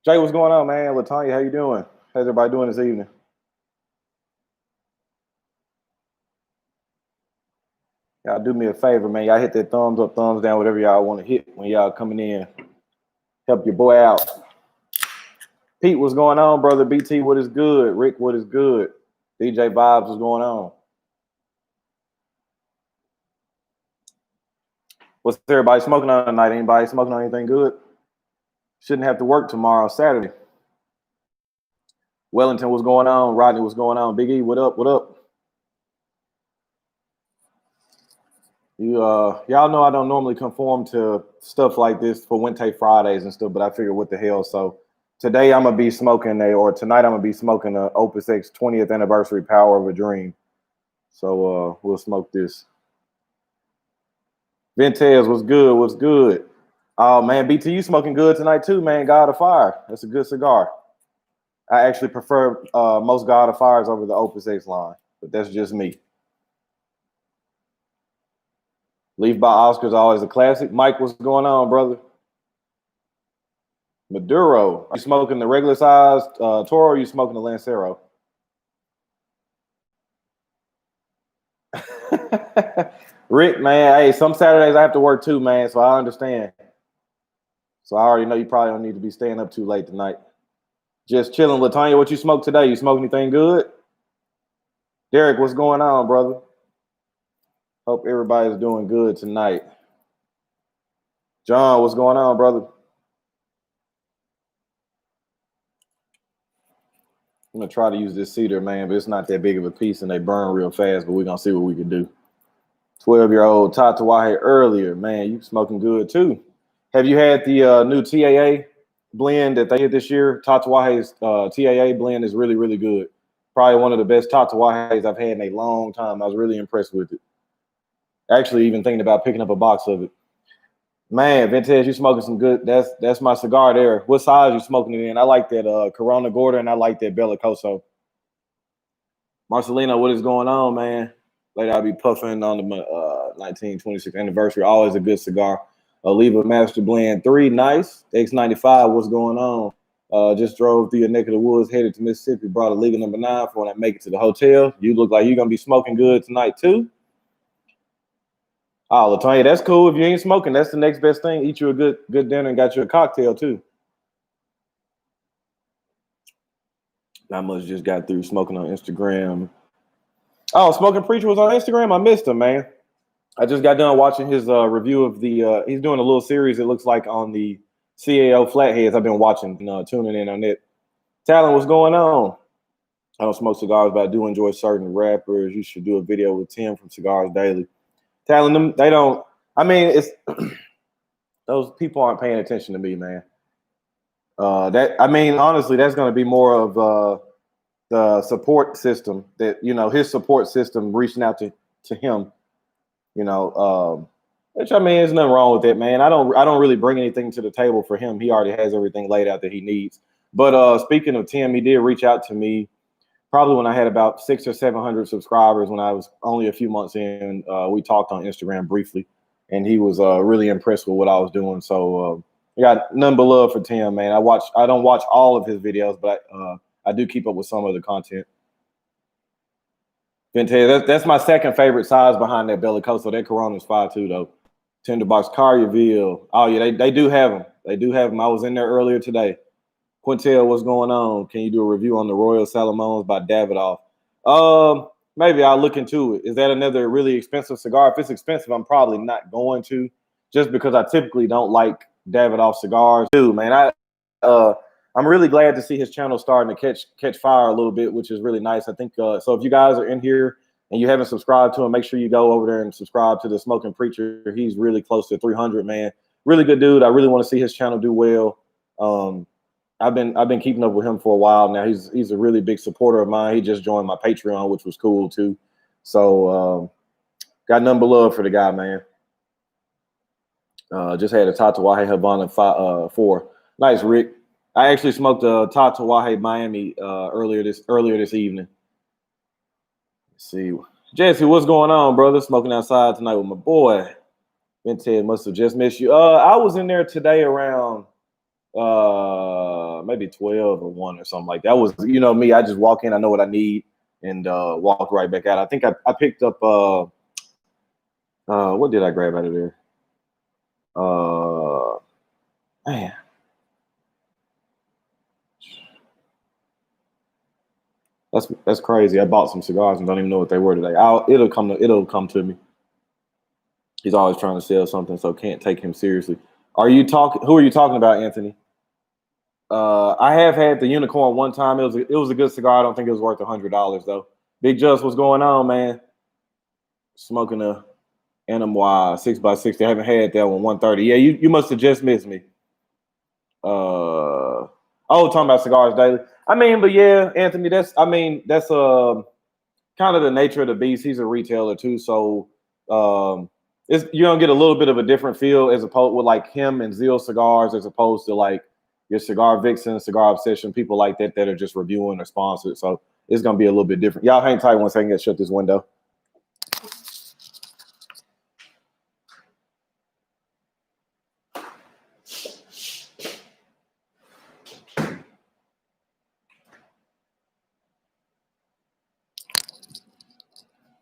Jay, what's going on, man? Latanya, how you doing? How's everybody doing this evening? Y'all do me a favor, man. Y'all hit that thumbs up, thumbs down, whatever y'all want to hit when y'all coming in. Help your boy out. Pete, what's going on, brother? BT, what is good? Rick, what is good? DJ Vibes, what's going on? What's everybody smoking on tonight? Anybody smoking on anything good? Shouldn't have to work tomorrow, Saturday. Wellington, what's going on? Rodney, what's going on? Big E, what up? What up? Y'all know I don't normally conform to stuff like this for Fuente Fridays and stuff, but I figured what the hell. So today I'm gonna be smoking tonight I'm gonna be smoking a OpusX 20th anniversary Power of a Dream. So we'll smoke this. Ventez, what's good? What's good? Oh man, BT, you smoking good tonight too, man. God of Fire. That's a good cigar. I actually prefer most God of Fires over the OpusX line, but that's just me. Leaf by Oscar is always a classic. Mike, what's going on, brother? Maduro, are you smoking the regular size Toro or are you smoking the Lancero? Rick, man, hey, some Saturdays I have to work too, man, so I understand. So I already know you probably don't need to be staying up too late tonight. Just chilling. Latanya, what you smoked today? You smoke anything good? Derek, what's going on, brother? Hope everybody's doing good tonight. John, what's going on, brother? I'm going to try to use this cedar, man, but it's not that big of a piece, and they burn real fast, but we're going to see what we can do. 12-year-old Tatawahe earlier. Man, you smoking good, too. Have you had the new TAA blend that they did this year? Tatawahe's TAA blend is really, really good. Probably one of the best Tatawahes I've had in a long time. I was really impressed with it. Actually, even thinking about picking up a box of it. Man, Vintage, you smoking some good. That's my cigar there. What size you smoking it in? I like that Corona Gorda, and I like that Bellicoso. Marcelino, what is going on, man? Later, I'll be puffing on the 1926th anniversary. Always a good cigar. Oliva Master Blend 3, nice. X95, what's going on? Just drove through your neck of the woods, headed to Mississippi. Brought a Liga number 9 for when I make it to the hotel. You look like you're going to be smoking good tonight, too. Oh, Latonya, that's cool. If you ain't smoking, that's the next best thing. Eat you a good dinner and got you a cocktail too. Not much just got through smoking on Instagram. Oh, Smoking Preacher was on Instagram. I missed him, man. I just got done watching his review of the. He's doing a little series. It looks like on the CAO Flatheads. I've been watching, tuning in on it. Talon, what's going on? I don't smoke cigars, but I do enjoy certain rappers. You should do a video with Tim from Cigars Daily. Telling them they don't. I mean, it's those people aren't paying attention to me, man. Honestly, that's going to be more of the support system that his support system reaching out to him. Which I mean, there's nothing wrong with it, man. I don't really bring anything to the table for him. He already has everything laid out that he needs. But speaking of Tim, he did reach out to me. Probably when I had about 600 or 700 subscribers, when I was only a few months in, we talked on Instagram briefly, and he was really impressed with what I was doing. So I got none but love for Tim, man. I don't watch all of his videos, but I do keep up with some of the content. That's my second favorite size behind that Bellicoso. That Corona's 5.2 though. Tinderbox Collierville. Oh yeah, they do have them. They do have them. I was in there earlier today. Quintel, what's going on? Can you do a review on the Royal Salomones by Davidoff? Maybe I'll look into it. Is that another really expensive cigar? If it's expensive, I'm probably not going to, just because I typically don't like Davidoff cigars. Too, man. I'm really glad to see his channel starting to catch fire a little bit, which is really nice. I think so. If you guys are in here and you haven't subscribed to him, make sure you go over there and subscribe to the Smoking Preacher. He's really close to 300, man. Really good dude. I really want to see his channel do well. I've been keeping up with him for a while now. He's a really big supporter of mine. He just joined my Patreon, which was cool too. So got nothing but love for the guy, man. Just had a Tatawahe Havana 4. Nice, Rick. I actually smoked a Tatawahe Miami earlier this evening. Let's see, Jesse, what's going on, brother? Smoking outside tonight with my boy. Ben Ted must have just missed you. I was in there today around maybe 12 or 1 or something like that. Was, you know, me, I just walk in, I know what I need, and walk right back out. I think I picked up what did I grab out of there? Man. That's crazy. I bought some cigars and don't even know what they were today. It'll come to me. He's always trying to sell something, so can't take him seriously. Who are you talking about, Anthony? I have had the unicorn one time. It was a good cigar. I don't think it was worth $100 though. Big Just, what's going on, man? Smoking a NMY 6x60. I haven't had that one 130. Yeah, you must have just missed me. Talking about Cigars Daily. I mean, but yeah, Anthony, that's kind of the nature of the beast. He's a retailer too, so you're gonna get a little bit of a different feel as opposed with like him and Zeal Cigars, as opposed to like your Cigar Vixen, Cigar Obsession, people like that are just reviewing or sponsored. So it's gonna be a little bit different. Y'all hang tight 1 second. Get shut this window.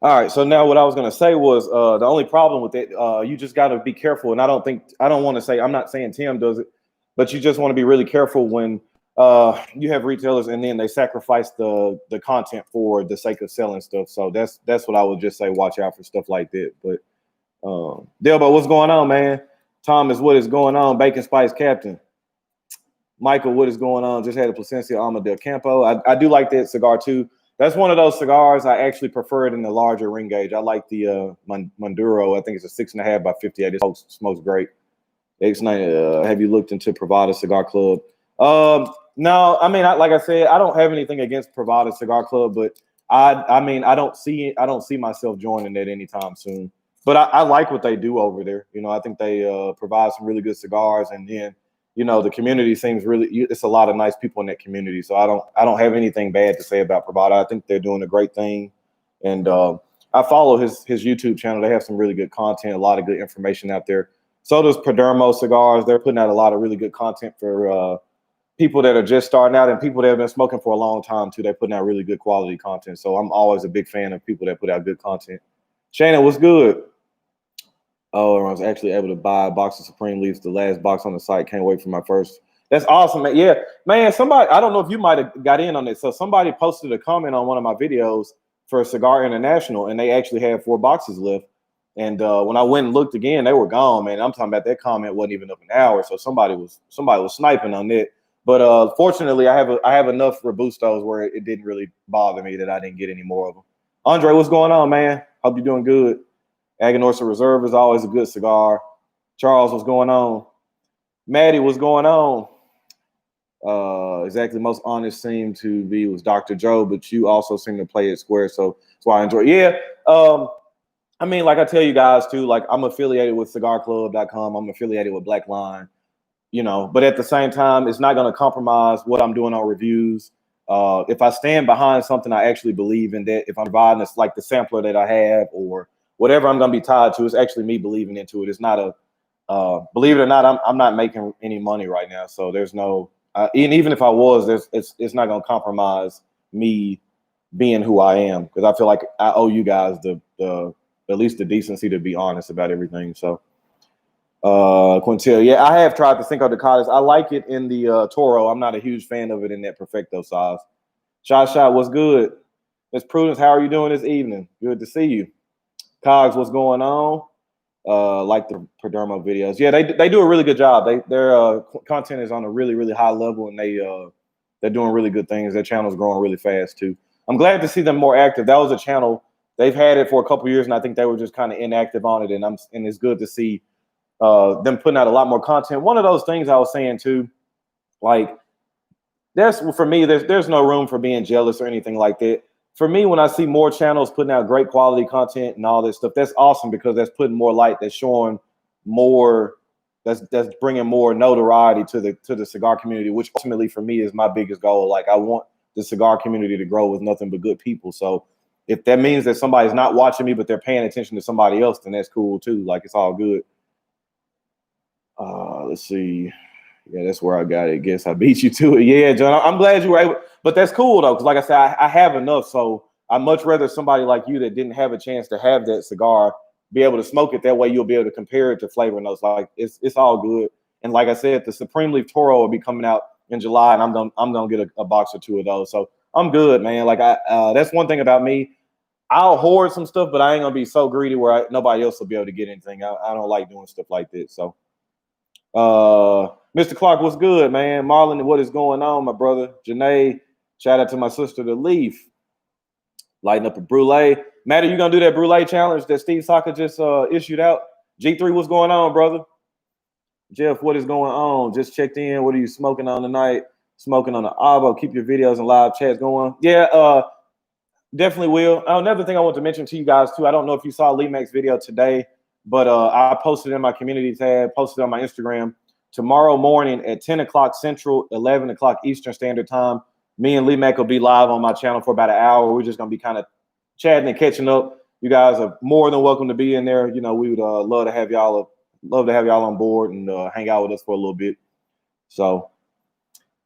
All right, so now what I was gonna say was the only problem with it, you just got to be careful. And I don't want to say, I'm not saying Tim does it, but you just want to be really careful when you have retailers and then they sacrifice the content for the sake of selling stuff. So that's what I would just say. Watch out for stuff like that. But Delbo, what's going on, man? Thomas, what is going on? Bacon Spice Captain. Michael, what is going on? Just had a Plasencia Alma del Campo. I do like that cigar too. That's one of those cigars I actually prefer it in the larger ring gauge. I like the Maduro. I think it's a 6.5 by 58. It smokes great. X9. Have you looked into Privada Cigar Club? No. I mean, like I said, I don't have anything against Privada Cigar Club, but I don't see myself joining that anytime soon. But I like what they do over there. You know, I think they provide some really good cigars, and then, you know, the community seems it's a lot of nice people in that community. So I don't have anything bad to say about Privada. I think they're doing a great thing. And I follow his YouTube channel. They have some really good content, a lot of good information out there. So does Perdermo Cigars. They're putting out a lot of really good content for people that are just starting out and people that have been smoking for a long time too. They're putting out really good quality content. So I'm always a big fan of people that put out good content. Shannon, what's good? Oh, I was actually able to buy a box of Supreme Leafs, the last box on the site. Can't wait for my first. That's awesome, man. Yeah, man, somebody, I don't know if you might have got in on this. So somebody posted a comment on one of my videos for Cigar International, and they actually had 4 boxes left. And when I went and looked again, they were gone, man. I'm talking about that comment wasn't even up an hour. So somebody was sniping on it. But fortunately, I have enough Robustos where it didn't really bother me that I didn't get any more of them. Andre, what's going on, man? Hope you're doing good. Aganorsa Reserve is always a good cigar. Charles, what's going on? Maddie, what's going on? Exactly, most honest seemed to be was Dr. Joe, but you also seem to play it square, so that's why I enjoy it. Yeah, I mean, like I tell you guys too, like I'm affiliated with cigarclub.com. I'm affiliated with Black Line, you know, but at the same time, it's not going to compromise what I'm doing on reviews. If I stand behind something I actually believe in, that if I'm providing this, like the sampler that I have or whatever I'm going to be tied to, is actually me believing into it. It's not believe it or not, I'm not making any money right now. So there's no, even if I was, it's not going to compromise me being who I am. Cause I feel like I owe you guys at least the decency to be honest about everything. So Quintel, yeah, I have tried the Cinco de Caldas. I like it in the Toro. I'm not a huge fan of it in that Perfecto size. Shot, what's good? Miss Prudence, how are you doing this evening? Good to see you. Cogs, what's going on? Like the Perdermo videos. Yeah, they do a really good job. Their content is on a really, really high level, and they're doing really good things. Their channel's growing really fast too. I'm glad to see them more active. That was a channel, they've had it for a couple years, and I think they were just kind of inactive on it. And it's good to see them putting out a lot more content. One of those things I was saying too, like for me, there's no room for being jealous or anything like that. For me, when I see more channels putting out great quality content and all this stuff, that's awesome because that's putting more light, that's showing more, that's bringing more notoriety to the cigar community, which ultimately for me is my biggest goal. Like I want the cigar community to grow with nothing but good people. So if that means that somebody's not watching me, but they're paying attention to somebody else, then that's cool too. Like it's all good. Let's see. Yeah, that's where I got it. Guess I beat you to it. Yeah, John, I'm glad you were able. But that's cool though, because like I said, I have enough. So I'd much rather somebody like you that didn't have a chance to have that cigar be able to smoke it. That way, you'll be able to compare it to flavor notes. Like it's all good. And like I said, the Supreme Leaf Toro will be coming out in July, and I'm gonna get a box or two of those. So I'm good, man. Like that's one thing about me. I'll hoard some stuff, but I ain't gonna be so greedy where nobody else will be able to get anything. I don't like doing stuff like that. So, Mr. Clark, what's good, man? Marlon, what is going on, my brother? Janae, shout out to my sister, the Leaf. Lighting up a brulee. Matt, are you gonna do that brulee challenge that Steve Saka just issued out? G3, what's going on, brother? Jeff, what is going on? Just checked in. What are you smoking on tonight? Smoking on the Avo. Keep your videos and live chats going. Yeah, definitely will. Another thing I want to mention to you guys too. I don't know if you saw Lee Mac's video today, but I posted in my community tab, posted on my Instagram. Tomorrow morning at 10 o'clock Central, 11 o'clock Eastern Standard Time, me and Lee Mac will be live on my channel for about an hour. We're just gonna be kind of chatting and catching up. You guys are more than welcome to be in there. You know, we would love to have y'all on board and hang out with us for a little bit. So.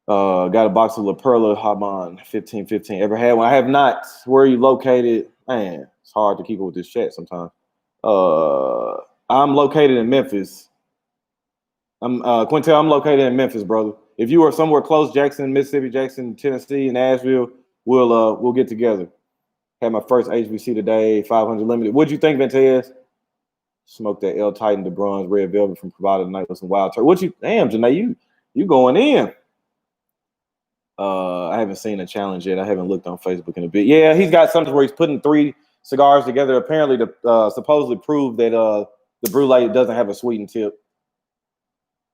Got a box of La Perla Haban 1515. Ever had one? I have not. Where are you located? Man, it's hard to keep it with this chat sometimes. I'm located in Memphis. Quintel, I'm located in Memphis, brother. If you are somewhere close, Jackson, Mississippi, Jackson, Tennessee, Nashville, we'll get together. Had my first HBC today, 500 limited. What'd you think, Ventez? Smoked that L Titan de Bronze Red Velvet from Provider tonight with some wild turkey. Damn, Janae, you going in. I haven't seen a challenge yet. I haven't looked on Facebook in a bit. Yeah, he's got something where he's putting 3 cigars together, apparently to supposedly prove that the brulee doesn't have a sweetened tip.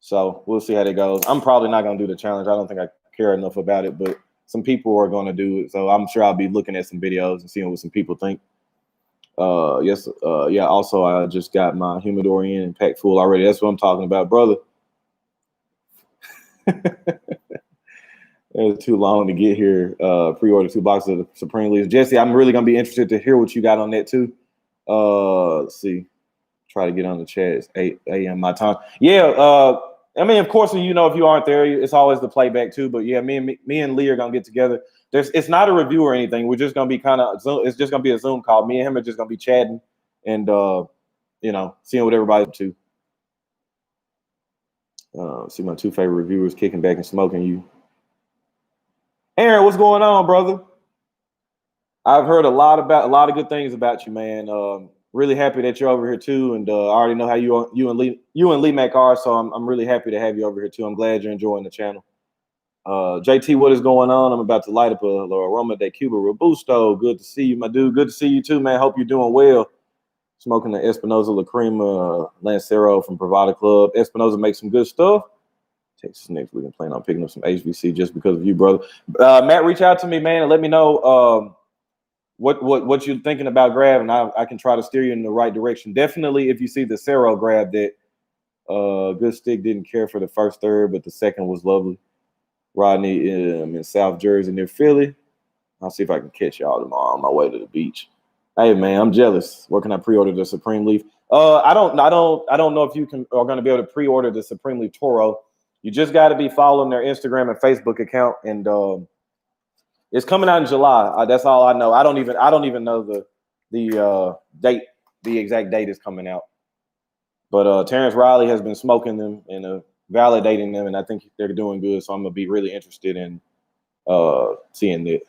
So we'll see how that goes. I'm probably not going to do the challenge. I don't think I care enough about it, but some people are going to do it. So I'm sure I'll be looking at some videos and seeing what some people think. Yeah, also I just got my humidor in and packed full already. That's what I'm talking about, brother. It was too long to get here. Pre-order 2 boxes of the Supreme Leaves. Jesse, I'm really going to be interested to hear what you got on that too. Let's see. Try to get on the chat. It's 8 a.m. my time. Yeah, I mean, of course, you know, if you aren't there, it's always the playback too. But yeah, me and Lee are going to get together. It's not a review or anything. We're just going to be it's just going to be a Zoom call. Me and him are just going to be chatting and, you know, seeing what everybody's up to. See my 2 favorite reviewers kicking back and smoking you. Aaron, what's going on, brother? I've heard a lot of good things about you, man. Really happy that you're over here too, and I already know how you and Lee Mac are, so I'm really happy to have you over here too. I'm glad you're enjoying the channel. JT, what is going on? I'm about to light up a Aroma de Cuba Robusto. Good to see you, my dude. Good to see you too, man. Hope you're doing well. Smoking the Espinosa La Crema Lancero from Bravada Club. Espinosa makes some good stuff. Texas next week. I'm planning on picking up some HBC just because of you, brother. Matt, reach out to me, man, and let me know what you're thinking about grabbing. I can try to steer you in the right direction. Definitely, if you see the Cero grab that Good Stick didn't care for the first third, but the second was lovely. Rodney in South Jersey near Philly. I'll see if I can catch y'all tomorrow on my way to the beach. Hey man, I'm jealous. Where can I pre-order the Supreme Leaf? I don't know if you are going to be able to pre-order the Supreme Leaf Toro. You just got to be following their Instagram and Facebook account, and it's coming out in July. That's all I know. I don't even know the date. The exact date is coming out. But Terrence Riley has been smoking them and validating them, and I think they're doing good. So I'm gonna be really interested in seeing it.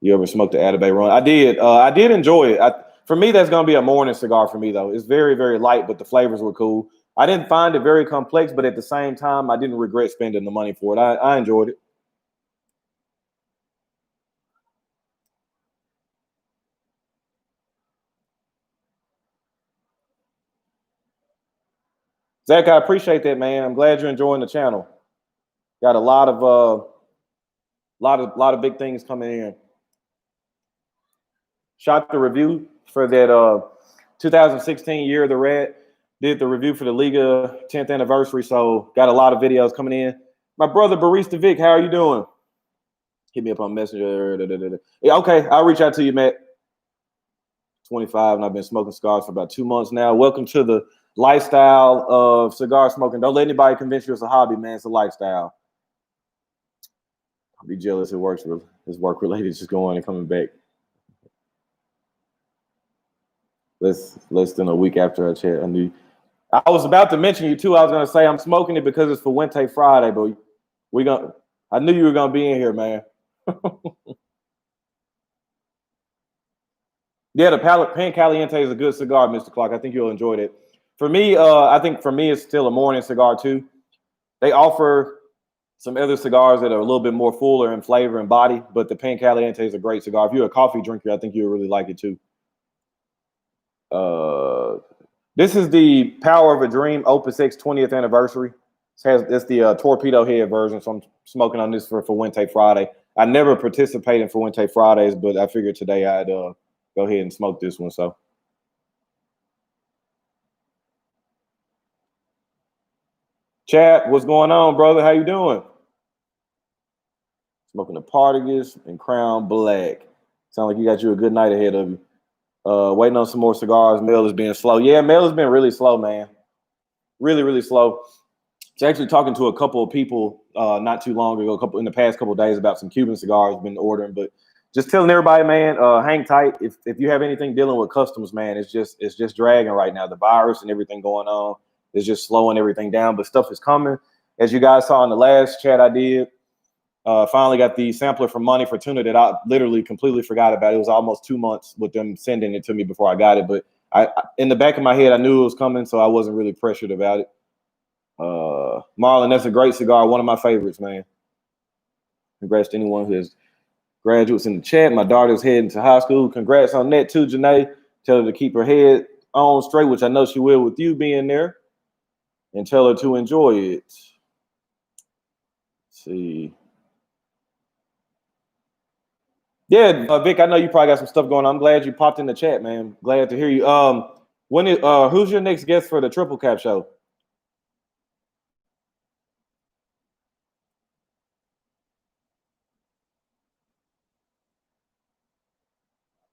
You ever smoked the Atabay Run? I did. I did enjoy it. For me, that's gonna be a morning cigar for me though. It's very, very light, but the flavors were cool. I didn't find it very complex, but at the same time, I didn't regret spending the money for it. I enjoyed it. Zach, I appreciate that, man. I'm glad you're enjoying the channel. Got a lot of big things coming in. Shot the review for that 2016 Year of the Red. Did the review for the Liga 10th anniversary, so got a lot of videos coming in. My brother Barista Vic, how are you doing? Hit me up on Messenger. Yeah, okay, I'll reach out to you, Matt. 25, and I've been smoking cigars for about 2 months now. Welcome to the lifestyle of cigar smoking. Don't let anybody convince you it's a hobby, man. It's a lifestyle. I'll be jealous. It works with his work related, just going and coming back. Less than a week after our chat. I was about to mention you too. I was gonna say I'm smoking it because it's Fuente Friday, but I knew you were gonna be in here, man. Yeah, the Pan Caliente is a good cigar, Mr. Clark. I think you'll enjoy it. For me, I think for me it's still a morning cigar too. They offer some other cigars that are a little bit more fuller in flavor and body, but the Pan Caliente is a great cigar. If you're a coffee drinker, I think you'll really like it too. This is the Power of a Dream OpusX 20th anniversary. It's the torpedo head version, so I'm smoking on this for Fuente Friday. I never participate in Fuente Fridays, but I figured today I'd go ahead and smoke this one. So, Chad, what's going on, brother? How you doing? Smoking the Partagas and Crown Black. Sound like you got you a good night ahead of you. Waiting on some more cigars. Mail is being slow. Yeah, mail has been really slow, man. Really, really slow. So actually talking to a couple of people not too long ago, in the past couple of days about some Cuban cigars I've been ordering, but just telling everybody, man, hang tight. If you have anything dealing with customs, man, it's just dragging right now. The virus and everything going on is just slowing everything down, but stuff is coming. As you guys saw in the last chat I did, finally got the sampler from Money Fortuna that I literally completely forgot about. It was almost 2 months with them sending it to me before I got it, but I in the back of my head, I knew it was coming, so I wasn't really pressured about it. Marlon, that's a great cigar. One of my favorites, man. Congrats to anyone who has graduates in the chat. My daughter's heading to high school. Congrats on that too, Janae. Tell her to keep her head on straight, which I know she will with you being there. And tell her to enjoy it. Let's see. Yeah, Vic, I know you probably got some stuff going on. I'm glad you popped in the chat, man. Glad to hear you. Who's your next guest for the Triple Cap show?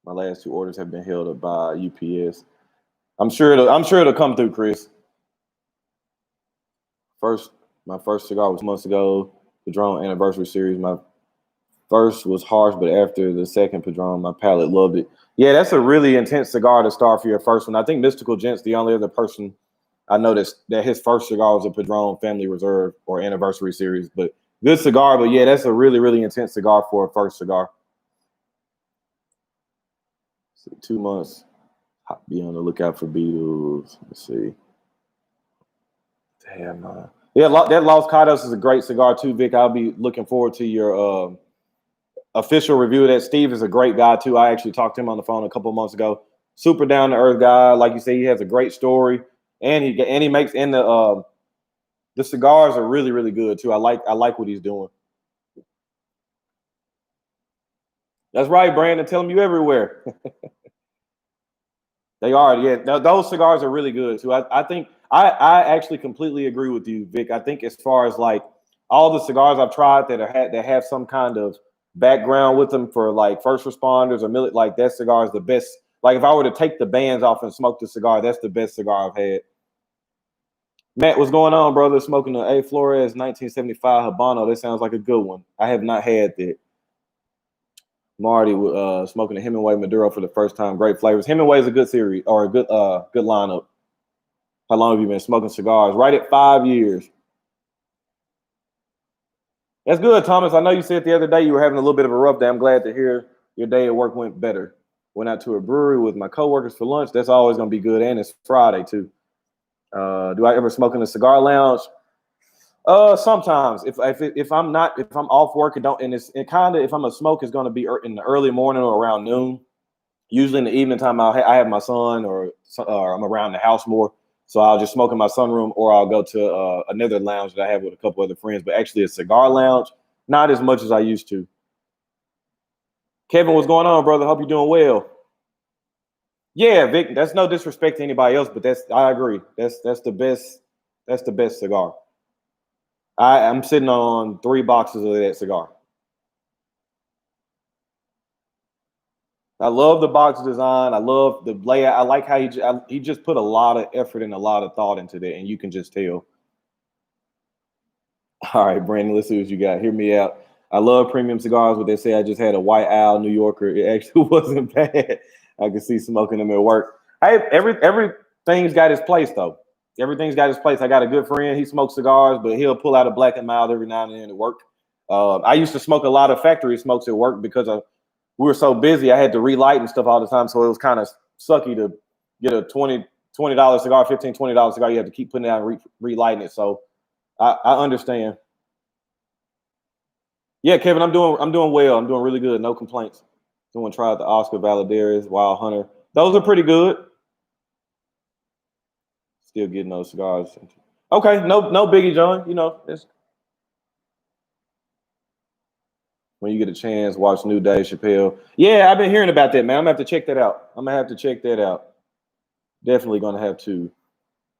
My last 2 orders have been held up by UPS. I'm sure it'll come through, Chris. My first cigar was months ago. Padron Anniversary Series. My first was harsh, but after the second Padron, my palate loved it. Yeah, that's a really intense cigar to start for your first one. I think Mystical Gent's the only other person I noticed that his first cigar was a Padron Family Reserve or Anniversary Series. But good cigar, but yeah, that's a really, really intense cigar for a first cigar. 2 months. Be on the lookout for beetles. Let's see. Damn, man. Yeah, that Los Cados is a great cigar too, Vic. I'll be looking forward to your official review of that. Steve is a great guy too. I actually talked to him on the phone a couple of months ago. Super down to earth guy. Like you say, he has a great story, and he makes the cigars are really, really good too. I like what he's doing. That's right, Brandon. Tell him you everywhere. They are, yeah. Those cigars are really good too. I think I actually completely agree with you, Vic. I think as far as like all the cigars I've tried that have some kind of background with them for like first responders or like that cigar is the best. Like if I were to take the bands off and smoke the cigar, that's the best cigar I've had. Matt, what's going on, brother? Smoking the A. Flores 1975 Habano. That sounds like a good one. I have not had that. Marty smoking the Hemingway Maduro for the first time. Great flavors. Hemingway is a good series or a good lineup. How long have you been smoking cigars? Right at 5 years. That's good, Thomas. I know you said the other day you were having a little bit of a rough day. I'm glad to hear your day at work went better. Went out to a brewery with my coworkers for lunch. That's always going to be good, and it's Friday too. Do I ever smoke in a cigar lounge? Sometimes if I'm off work if I'm gonna smoke, it's gonna be in the early morning or around noon. Usually in the evening time, I have my son or I'm around the house more, so I'll just smoke in my sunroom or I'll go to another lounge that I have with a couple other friends. But actually, a cigar lounge, not as much as I used to. Kevin, what's going on, brother? Hope you're doing well. Yeah, Vic, that's no disrespect to anybody else, but I agree. That's the best. That's the best cigar. I'm sitting on 3 boxes of that cigar. I love the box design. I love the layout. I like how he just put a lot of effort and a lot of thought into that, and you can just tell. All right, Brandon, let's see what you got. Hear me out. I love premium cigars. What they say, I just had a White Owl New Yorker. It actually wasn't bad. I could see smoking them at work. Hey, everything's got its place though. Everything's got its place. I got a good friend. He smokes cigars, but he'll pull out a Black and Mild every now and then at work. I used to smoke a lot of factory smokes at work because we were so busy. I had to relight and stuff all the time, so it was kind of sucky to get a $20 cigar, $15-$20 cigar. You have to keep putting it out and relighting it. So I understand. Yeah, Kevin, I'm doing well. I'm doing really good. No complaints. Someone tried the Oscar Valadares, Wild Hunter. Those are pretty good. Still getting those cigars. Okay, no biggie, John. You know, when you get a chance, watch New Dave Chappelle. Yeah, I've been hearing about that, man. I'm gonna have to check that out. Definitely gonna have to.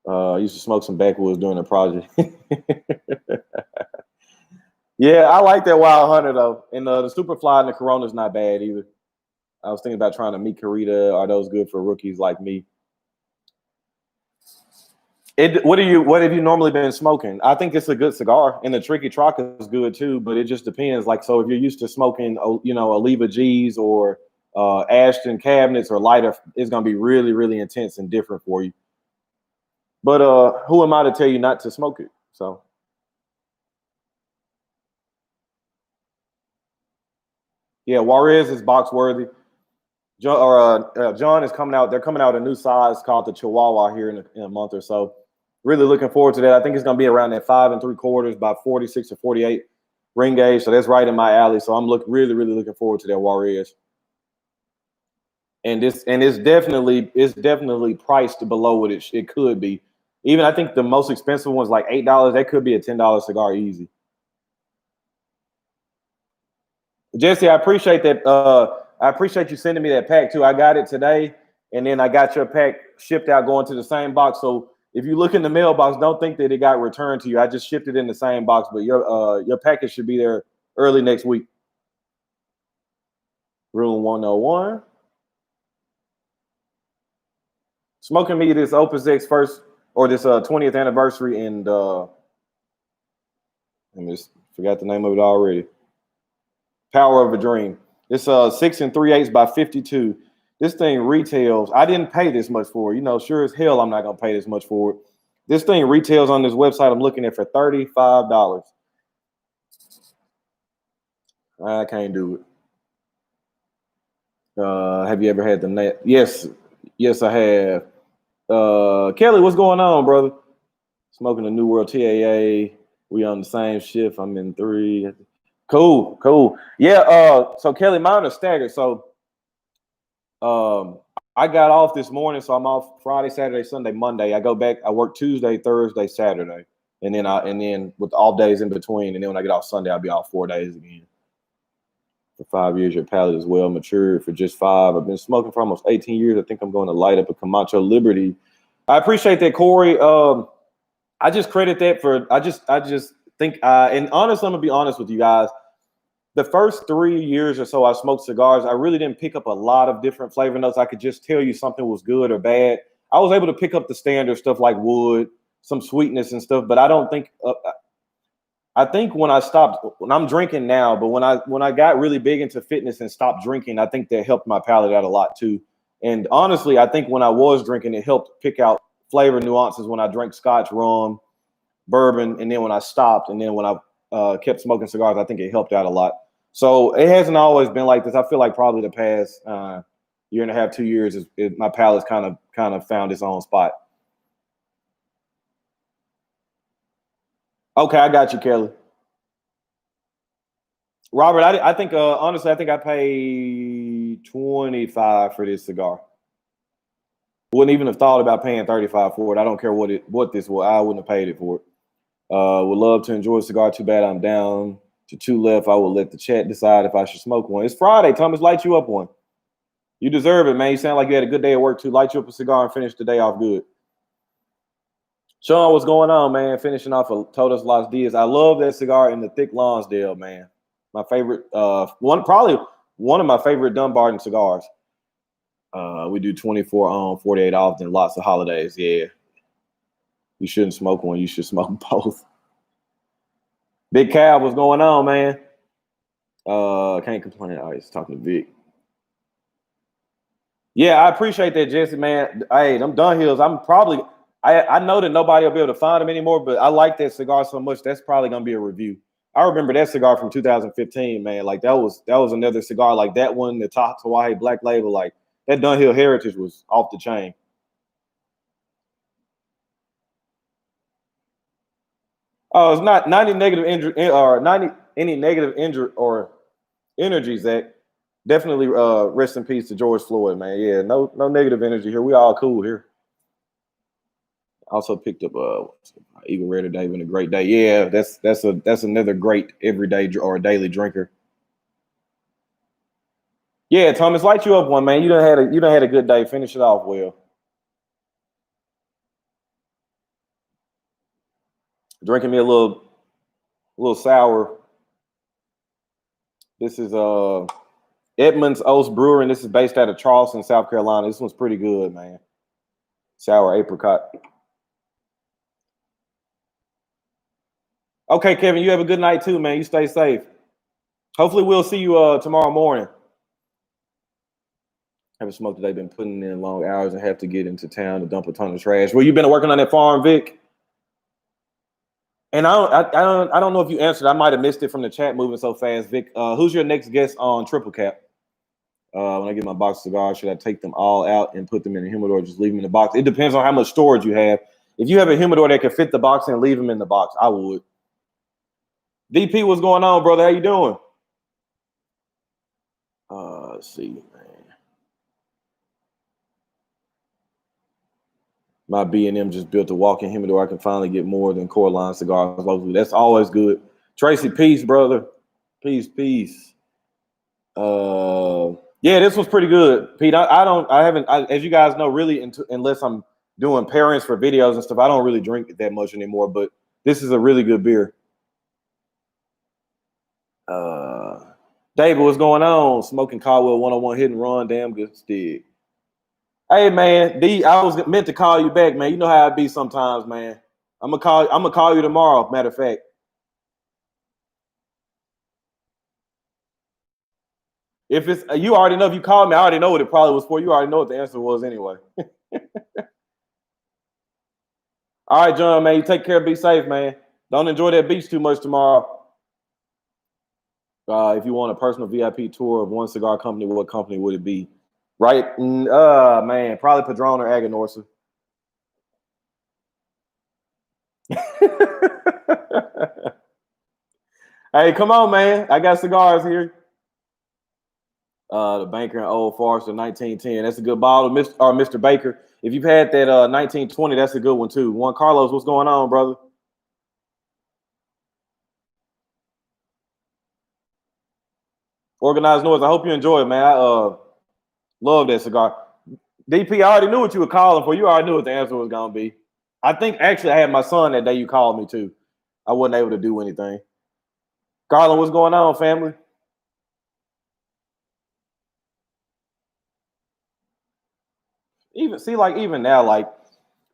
I used to smoke some backwoods during the project. Yeah, I like that Wild Hunter though, and the Superfly and the Corona's not bad either. I was thinking about trying to meet Carita. Are those good for rookies like me? What have you normally been smoking? I think it's a good cigar, and the Tricky Troc is good too. But it just depends. Like, so if you're used to smoking, Oliva G's or Ashton cabinets or lighter, it's gonna be really, really intense and different for you. But who am I to tell you not to smoke it? So. Yeah, Juarez is box worthy. John is coming out. They're coming out a new size called the Chihuahua here in a month or so. Really looking forward to that. I think it's going to be around that 5 3/4 by 46 or 48 ring gauge. So that's right in my alley. So I'm really, really looking forward to that Juarez. And it's definitely priced below what it could be. Even I think the most expensive one's like $8. That could be a $10 cigar easy. Jesse, I appreciate that. I appreciate you sending me that pack too. I got it today, and then I got your pack shipped out going to the same box. So if you look in the mailbox, don't think that it got returned to you. I just shipped it in the same box, but your package should be there early next week. Room 101. Smoking me this OpusX first or this 20th anniversary, and I just forgot the name of it already. Power of a Dream. It's 6 3/8 by 52. This thing retails. I didn't pay this much for it. Sure as hell I'm not gonna pay this much for it. This thing retails on this website I'm looking at for $35. I can't do it. Have you ever had the net? Yes, I have. Kelly, what's going on, brother? Smoking the New World TAA. We on the same shift. I'm in 3. Cool. Yeah. So Kelly, mine are staggered. So, I got off this morning, so I'm off Friday, Saturday, Sunday, Monday. I go back. I work Tuesday, Thursday, Saturday, and then with all days in between. And then when I get off Sunday, I'll be off 4 days again. For 5 years, your palate is well matured. For just 5, I've been smoking for almost 18 years. I think I'm going to light up a Camacho Liberty. I appreciate that, Corey. I just credit that for. I just think, and honestly, I'm gonna be honest with you guys. The first 3 years or so I smoked cigars, I really didn't pick up a lot of different flavor notes. I could just tell you something was good or bad. I was able to pick up the standard stuff like wood, some sweetness and stuff, but I don't think. I think when I'm drinking now, but when I got really big into fitness and stopped drinking, I think that helped my palate out a lot too. And honestly, I think when I was drinking, it helped pick out flavor nuances when I drank Scotch, rum, bourbon, and then when I stopped, and then when I kept smoking cigars, I think it helped out a lot. So it hasn't always been like this. I feel like probably the past year and a half, 2 years, my palate's kind of found its own spot. Okay, I got you, Kelly. Robert, I think honestly, I think I paid $25 for this cigar. Wouldn't even have thought about paying $35 for it. I don't care what this was. I wouldn't have paid it for it. Would love to enjoy a cigar. Too bad I'm down to 2 left. I will let the chat decide if I should smoke one. It's Friday. Thomas, light you up one. You deserve it, man. You sound like you had a good day at work too. Light you up a cigar and finish the day off good. Sean, what's going on, man? Finishing off a Todos Los Dias. I love that cigar in the thick Lonsdale, man. My favorite, probably one of my favorite Dumbarton cigars. We do 24 on, 48 off, and lots of holidays. Yeah. You shouldn't smoke one. You should smoke both. Big Cab, what's going on, man? Can't complain. All right, it's talking to Vic. Yeah, I appreciate that, Jesse, man. Hey, them Dunhills, I know that nobody will be able to find them anymore, but I like that cigar so much. That's probably gonna be a review. I remember that cigar from 2015, man. Like that was another cigar like that one, the top Hawaii Black Label. Like that Dunhill Heritage was off the chain. Oh, it's not 90 negative injury or 90 any negative injury or energy, Zach. Definitely rest in peace to George Floyd, man. Yeah, no negative energy here. We all cool here. Also picked up Eagle Rare today, been a great day. Yeah, that's another great everyday or daily drinker. Yeah, Thomas, light you up one, man. You done had a good day. Finish it off well. Drinking me a little sour. This is Edmonds Oats Brewer, and this is based out of Charleston, South Carolina. This one's pretty good, man. Sour apricot. Okay, Kevin, you have a good night too, man. You stay safe. Hopefully we'll see you tomorrow morning. Haven't smoked today, been putting in long hours and have to get into town to dump a ton of trash. Well, you've been working on that farm, Vic? And I don't know if you answered. I might have missed it from the chat moving so fast, Vic. Who's your next guest on Triple Cap? When I get my box of cigars, should I take them all out and put them in a humidor, or just leave them in the box? It depends on how much storage you have. If you have a humidor that can fit the box and leave them in the box, I would. DP, what's going on, brother? How you doing? Let's see, man. My B&M just built a walk-in humidor. I can finally get more than Coraline cigars locally. That's always good. Tracy, peace, brother. Peace. Yeah, this was pretty good, Pete. I haven't, as you guys know, really, unless I'm doing pairings for videos and stuff, I don't really drink it that much anymore. But this is a really good beer. David, what's going on? Smoking Caldwell 101 hit and run. Damn good stick. Hey man, D, I was meant to call you back, man. You know how I be sometimes, man. I'm gonna call you tomorrow, matter of fact. If it's you already know, if you called me, I already know what it probably was for. You already know what the answer was anyway. All right, John, man. You take care, be safe, man. Don't enjoy that beach too much tomorrow. If you want a personal VIP tour of one cigar company, what company would it be? Right? Man, probably Padron or Aganorsa. Hey, come on, man. I got cigars here. The Banker and Old Forester 1910. That's a good bottle. Mr. Baker. If you've had that 1920, that's a good one too. Juan Carlos, what's going on, brother? Organized Noise. I hope you enjoy it, man. I love that cigar. DP, I already knew what you were calling for. You already knew what the answer was gonna be. I think actually I had my son that day you called me too. I wasn't able to do anything. Garland, what's going on, family? Even now, like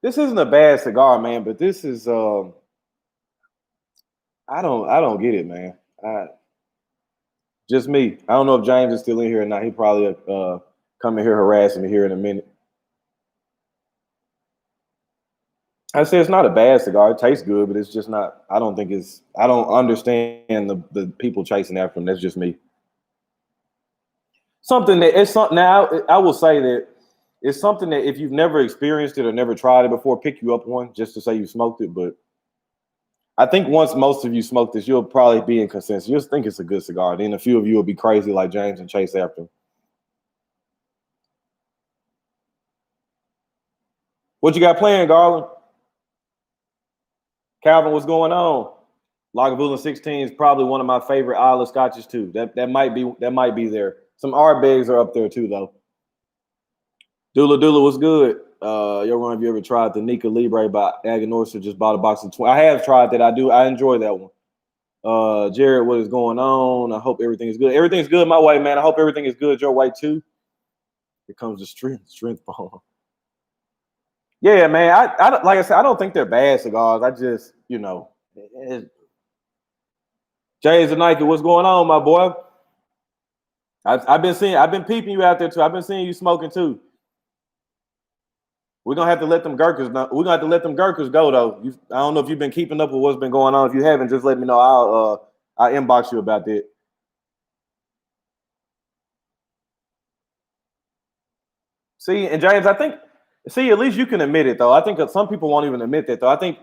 this isn't a bad cigar, man, but this is I don't get it, man. Just me. I don't know if James is still in here or not. He probably come in here harassing me here in a minute. I say it's not a bad cigar. It tastes good, but it's just not. I don't understand the people chasing after them. That's just me. Something that it's something. Now I will say that it's something that if you've never experienced it or never tried it before, pick you up one just to say you smoked it. But I think once most of you smoke this, you'll probably be in consensus. You'll think it's a good cigar. Then a few of you will be crazy like James and chase after him. What you got playing, Garland? Calvin, what's going on? Lagavulin 16 is probably one of my favorite Isle of Scotches too. That might be there. Some Ardbegs are up there too, though. Dula, what's good? Yo, Ron, have you ever tried the Nika Libre by Aganorsa? Just bought a box of 20. I have tried that. I enjoy that one. Jared, what is going on? I hope everything is good. Everything's good my way, man. I hope everything is good your way too. Here comes the strength bomb. Yeah, man. I like I said, I don't think they're bad cigars. I just, you know, Jay's and Nike, what's going on, my boy? I've been peeping you out there too. I've been seeing you smoking too. We're gonna have to let them Gurkhas know. We're gonna have to let them Gurkhas go though. I don't know if you've been keeping up with what's been going on. If you haven't, just let me know. I'll inbox you about that. See, and James, at least you can admit it though. I think that some people won't even admit that though. I think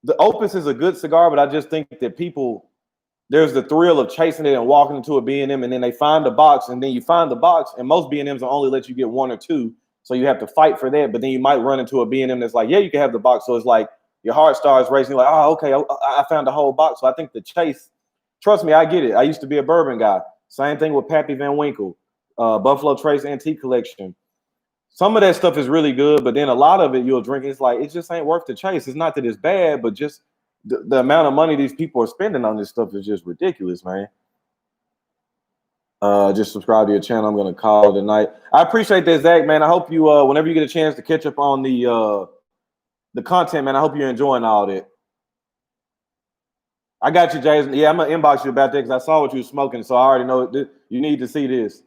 the Opus is a good cigar, but I just think that there's the thrill of chasing it and walking into a B&M, and then they find the box, and then you find the box, and most B&Ms will only let you get one or two, so you have to fight for that. But then you might run into a B&M that's like, yeah, you can have the box. So it's like your heart starts racing. You're like, oh, okay, I found the whole box. So I think the chase. Trust me, I get it. I used to be a bourbon guy. Same thing with Pappy Van Winkle, Buffalo Trace Antique Collection. Some of that stuff is really good, but then a lot of it you'll drink. It's like it just ain't worth the chase. It's not that it's bad, but just the amount of money these people are spending on this stuff is just ridiculous, man. Just subscribe to your channel. I'm gonna call it tonight. I appreciate that, Zach, man. I hope you whenever you get a chance to catch up on the content, man. I hope you're enjoying all that. I got you, Jason. Yeah, I'm gonna inbox you about that because I saw what you were smoking, so I already know you need to see this.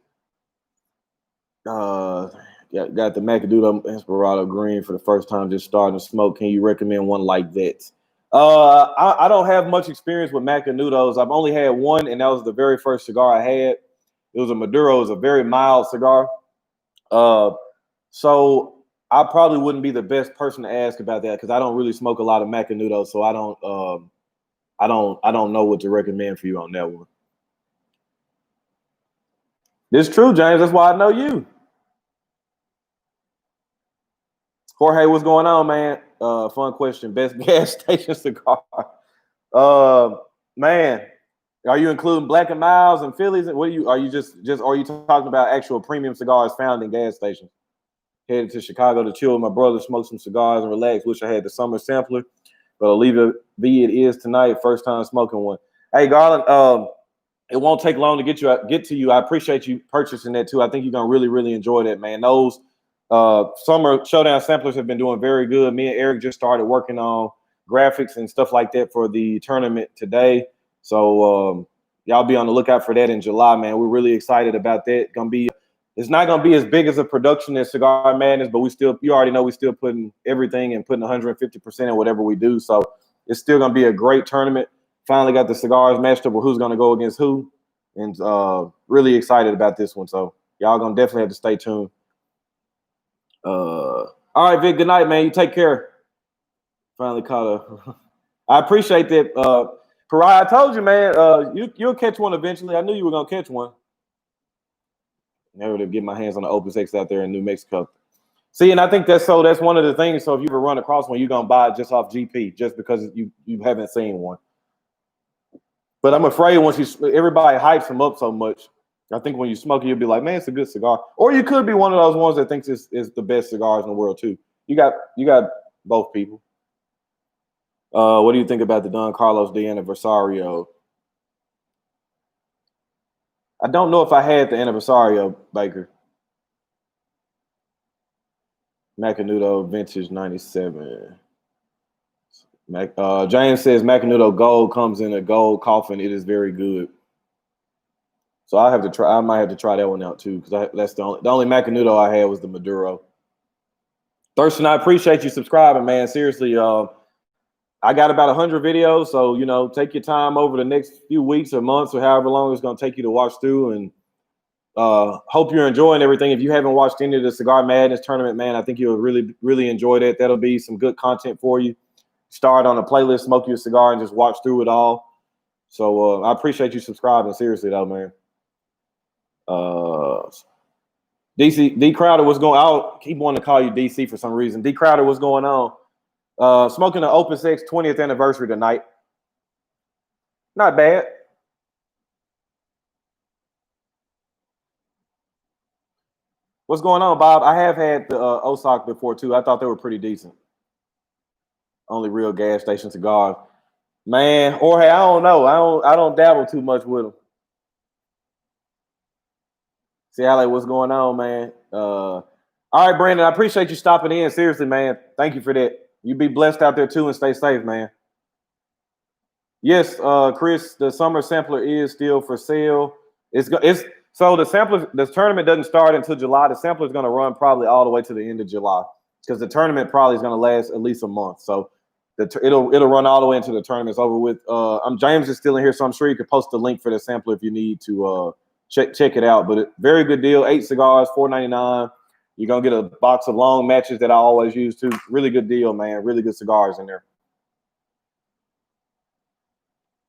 Got the Macanudo Inspirado Green for the first time, just starting to smoke. Can you recommend one like that? I don't have much experience with Macanudos. I've only had one, and that was the very first cigar I had. It was a Maduro. It was a very mild cigar. So I probably wouldn't be the best person to ask about that because I don't really smoke a lot of Macanudos, so I don't know what to recommend for you on that one. This is true, James. That's why I know you. Jorge, what's going on, man? Fun question. Best gas station cigar. Man, are you including Black and Milds and Phillies? What are you talking about actual premium cigars found in gas stations? Headed to Chicago to chill with my brother, smoke some cigars and relax. Wish I had the summer sampler, but I'll leave it be it is tonight. First time smoking one. Hey, Garland, it won't take long to get to you. I appreciate you purchasing that too. I think you're gonna really, really enjoy that, man. Those summer showdown samplers have been doing very good. Me and Eric just started working on graphics and stuff like that for the tournament today. So y'all be on the lookout for that in July, man. We're really excited about that. It's not gonna be as big as a production as Cigar Madness, but you already know we still putting everything and putting 150% in whatever we do. So it's still gonna be a great tournament. Finally got the cigars matched up with who's gonna go against who, and really excited about this one. So y'all gonna definitely have to stay tuned. All right, Vic. Good night, man. You take care. Finally caught up. I appreciate that. Pariah, I told you, man. You'll catch one eventually. I knew you were gonna catch one. Never to get my hands on the OpusX out there in New Mexico. See, and I think that's one of the things. So if you ever run across one, you're gonna buy it just off GP, just because you haven't seen one. But I'm afraid everybody hypes them up so much. I think when you smoke it, you'll be like, man, it's a good cigar. Or you could be one of those ones that thinks it's the best cigars in the world too. You got both people. What do you think about the Don Carlos de Aniversario? I don't know if I had the Aniversario, Baker. Macanudo Vintage 97. James says Macanudo Gold comes in a gold coffin. It is very good. So I might have to try that one out too, because that's the only Macanudo I had was the Maduro. Thurston, I appreciate you subscribing, man. Seriously, I got about 100 videos, so take your time over the next few weeks or months or however long it's going to take you to watch through, and hope you're enjoying everything. If you haven't watched any of the Cigar Madness tournament, man, I think you'll really, really enjoy that. That'll be some good content for you. Start on a playlist, smoke your cigar, and just watch through it all. So I appreciate you subscribing. Seriously, though, man. D Crowder, what's going on? I'll keep wanting to call you DC for some reason. D Crowder, what's going on? Smoking the OpusX 20th anniversary tonight. Not bad. What's going on, Bob? I have had the Osaka before too. I thought they were pretty decent. Only real gas station cigars, man. Or hey, I don't know. I don't dabble too much with them. See, Ale, what's going on, man? All right, Brandon, I appreciate you stopping in. Seriously, man. Thank you for that. You be blessed out there too and stay safe, man. Yes, Chris, the summer sampler is still for sale. It's so the tournament doesn't start until July. The sampler is going to run probably all the way to the end of July because the tournament probably is going to last at least a month. So it'll run all the way until the tournament's over with. James is still in here, so I'm sure you could post the link for the sampler if you need to check it out. But very good deal. 8 cigars, $4.99. You're gonna get a box of long matches that I always use too. Really good deal, man. Really good cigars in there.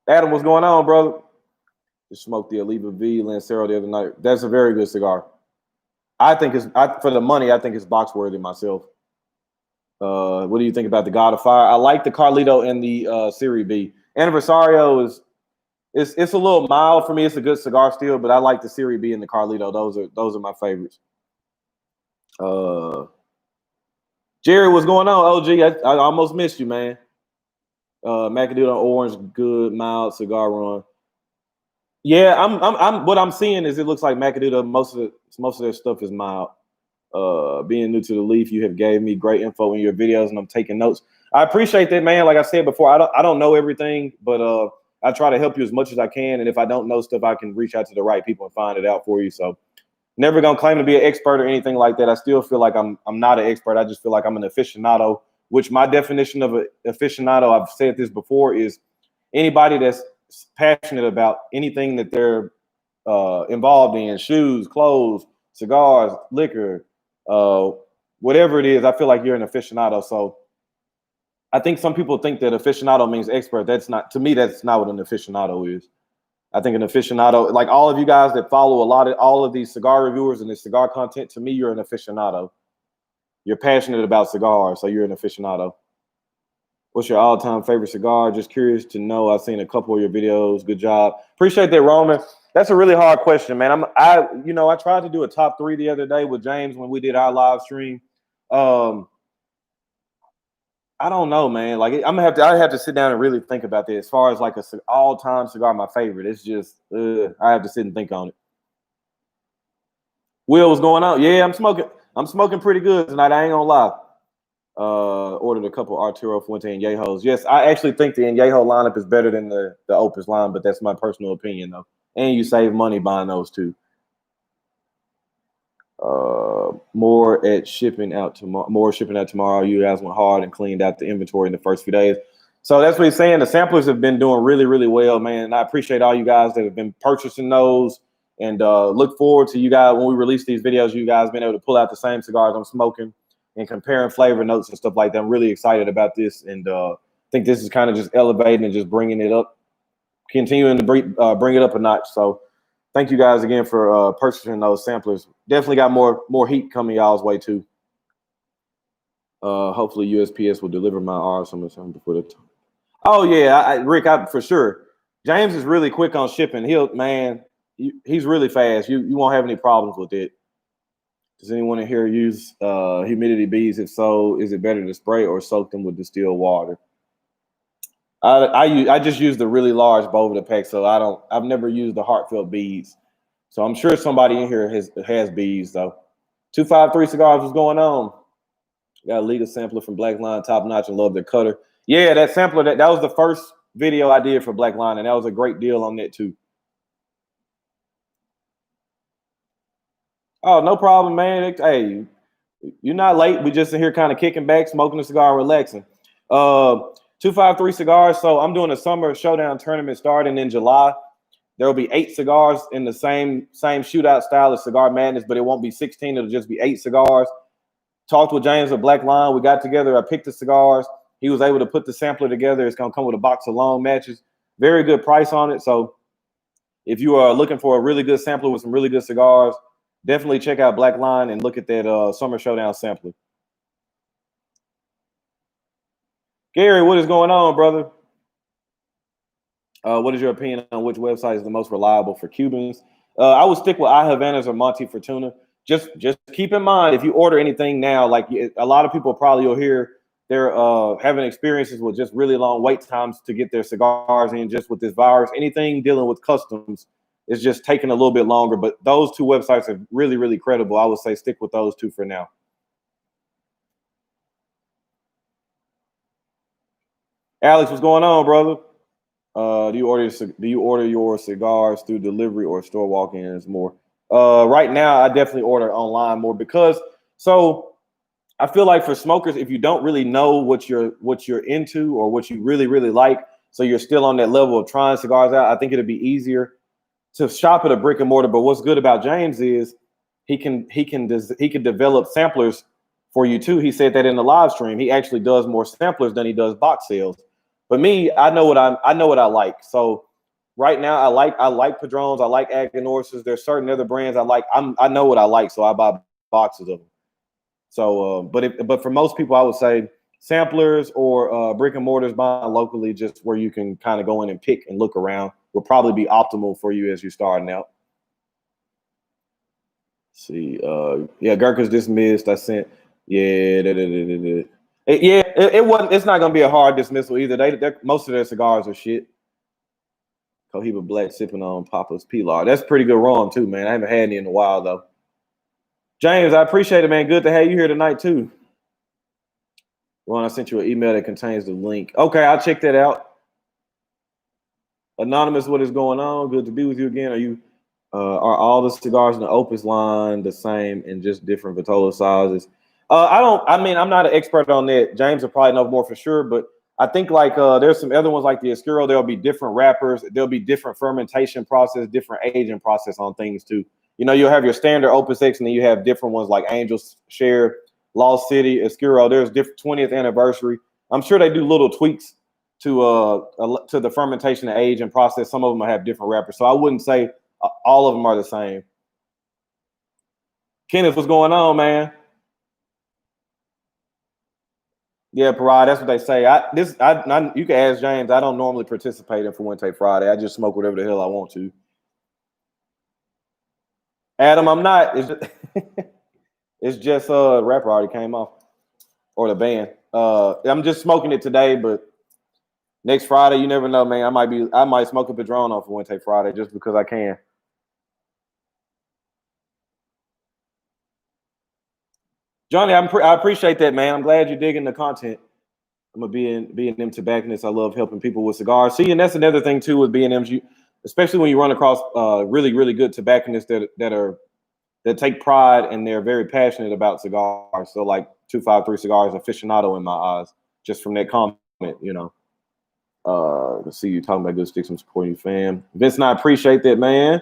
Adam, what's going on, brother? Just smoked the Oliva V Lancero the other night. That's a very good cigar. I think for the money, I think it's box worthy myself. What do you think about the God of Fire? I like the Carlito and the Serie B. Anniversario it's a little mild for me. It's a good cigar still, but I like the Serie B and the Carlito. Those are my favorites. Jerry, what's going on? OG, I almost missed you, man. Macanudo orange, good, mild cigar run. Yeah, I'm what I'm seeing is it looks like Macanudo, most of their stuff is mild. Being new to the leaf, you have gave me great info in your videos, and I'm taking notes. I appreciate that, man. Like I said before, I don't know everything, but I try to help you as much as I can. And if I don't know stuff, I can reach out to the right people and find it out for you. So never gonna claim to be an expert or anything like that. I still feel like I'm not an expert. I just feel like I'm an aficionado, which my definition of an aficionado, I've said this before, is anybody that's passionate about anything that they're involved in, shoes, clothes, cigars, liquor, whatever it is. I feel like you're an aficionado. So I think some people think that aficionado means expert. That's not, to me, that's not what an aficionado is. I think an aficionado, like all of you guys that follow all of these cigar reviewers and the cigar content, to me, you're an aficionado. You're passionate about cigars, so you're an aficionado. What's your all-time favorite cigar? Just curious to know. I've seen a couple of your videos. Good job. Appreciate that, Roman. That's a really hard question, man. I tried to do a top 3 the other day with James when we did our live stream. I don't know, man. Like I have to sit down and really think about this. As far as like a all-time cigar, my favorite. It's just I have to sit and think on it. Will, what's going on? Yeah, I'm smoking pretty good tonight. I ain't gonna lie. Ordered a couple Arturo, Fuente, and Yejos. Yes, I actually think the Añejo lineup is better than the Opus line, but that's my personal opinion though. And you save money buying those too. More shipping out tomorrow. You guys went hard and cleaned out the inventory in the first few days. So that's what he's saying. The samplers have been doing really, really well, man. And I appreciate all you guys that have been purchasing those. And look forward to you guys when we release these videos. You guys been able to pull out the same cigars I'm smoking and comparing flavor notes and stuff like that. I'm really excited about this, and think this is kind of just elevating and just bringing it up, continuing to bring it up a notch. So thank you guys again for purchasing those samplers. Definitely got more heat coming y'all's way too. Hopefully USPS will deliver my R something before the. Oh yeah, Rick, for sure. James is really quick on shipping. He's really fast. You won't have any problems with it. Does anyone in here use humidity beads? If so, is it better to spray or soak them with distilled water? I just use the really large Boveda pack, so I've never used the heartfelt beads. So I'm sure somebody in here has beads though. 253 Cigars, what's going on? Got a legal sampler from Black Line, top notch, and love their cutter. Yeah, that sampler that was the first video I did for Black Line, and that was a great deal on that too. Oh, no problem, man. Hey, you're not late. We just in here kind of kicking back, smoking a cigar, relaxing. 253 Cigars. So I'm doing a summer showdown tournament starting in July. There will be 8 cigars in the same shootout style as Cigar Madness, but it won't be 16. It'll just be 8 cigars. Talked with James at Black Line. We got together. I picked the cigars. He was able to put the sampler together. It's going to come with a box of long matches. Very good price on it. So if you are looking for a really good sampler with some really good cigars, definitely check out Black Line and look at that Summer Showdown sampler. Gary, what is going on, brother? What is your opinion on which website is the most reliable for Cubans? I would stick with I Havanas or Monte Fortuna. Just keep in mind, if you order anything now, like a lot of people probably will hear they're having experiences with just really long wait times to get their cigars in just with this virus. Anything dealing with customs, It's just taking a little bit longer. But those two websites are really, really credible. I would say stick with those two for now. Alex, what's going on, brother? Do you order your cigars through delivery or store walk-ins more? Right now, I definitely order online more because I feel like for smokers, if you don't really know what you're into or what you really, really like, so you're still on that level of trying cigars out, I think it'd be easier to shop at a brick and mortar. But what's good about James is he can develop samplers for you too. He said that in the live stream. He actually does more samplers than he does box sales. But me, I know what I like. So right now, I like Padrones, I like Aganorses. There's certain other brands I like. I know what I like, so I buy boxes of them. So, but for most people, I would say samplers or brick and mortars buying locally, just where you can kind of go in and pick and look around, will probably be optimal for you as you're starting out. Let's see, yeah, Gurkha's dismissed. I sent, yeah, it wasn't. It's not gonna be a hard dismissal either. Most of their cigars are shit. Cohiba Black sipping on Papa's Pilar. That's pretty good rum too, man. I haven't had any in a while though. James, I appreciate it, man. Good to have you here tonight too. Ron, I sent you an email that contains the link. Okay, I'll check that out. Anonymous, what is going on? Good to be with you again. Are all the cigars in the Opus line the same and just different Vitola sizes? I'm not an expert on that. James will probably know more for sure, but I think like there's some other ones like the Oscuro. There'll be different wrappers. There'll be different fermentation process, different aging process on things too. You know, you'll have your standard OpusX, and then you have different ones like Angels Share, Lost City, Oscuro. There's different 20th anniversary. I'm sure they do little tweaks to the fermentation and age and process. Some of them have different wrappers, so I wouldn't say all of them are the same. Kenneth, what's going on, man? Yeah, Parade, that's what they say. You can ask James. I don't normally participate in Fuente Friday. I just smoke whatever the hell I want to. Adam, I'm not. It's just rapper already came off, or the band. I'm just smoking it today, but next Friday, you never know, man. I might smoke a Padron on Fuente Friday just because I can. Johnny, I appreciate that, man. I'm glad you're digging the content. I'm gonna be in them tobacconists. I love helping people with cigars. See, and that's another thing too with B&Ms. Especially when you run across really, really good tobacconists that take pride and they're very passionate about cigars. So like 253 Cigars aficionado in my eyes, just from that comment, you know. Let's see you talking about good sticks. I'm supporting you, fam. Vince and I appreciate that, man.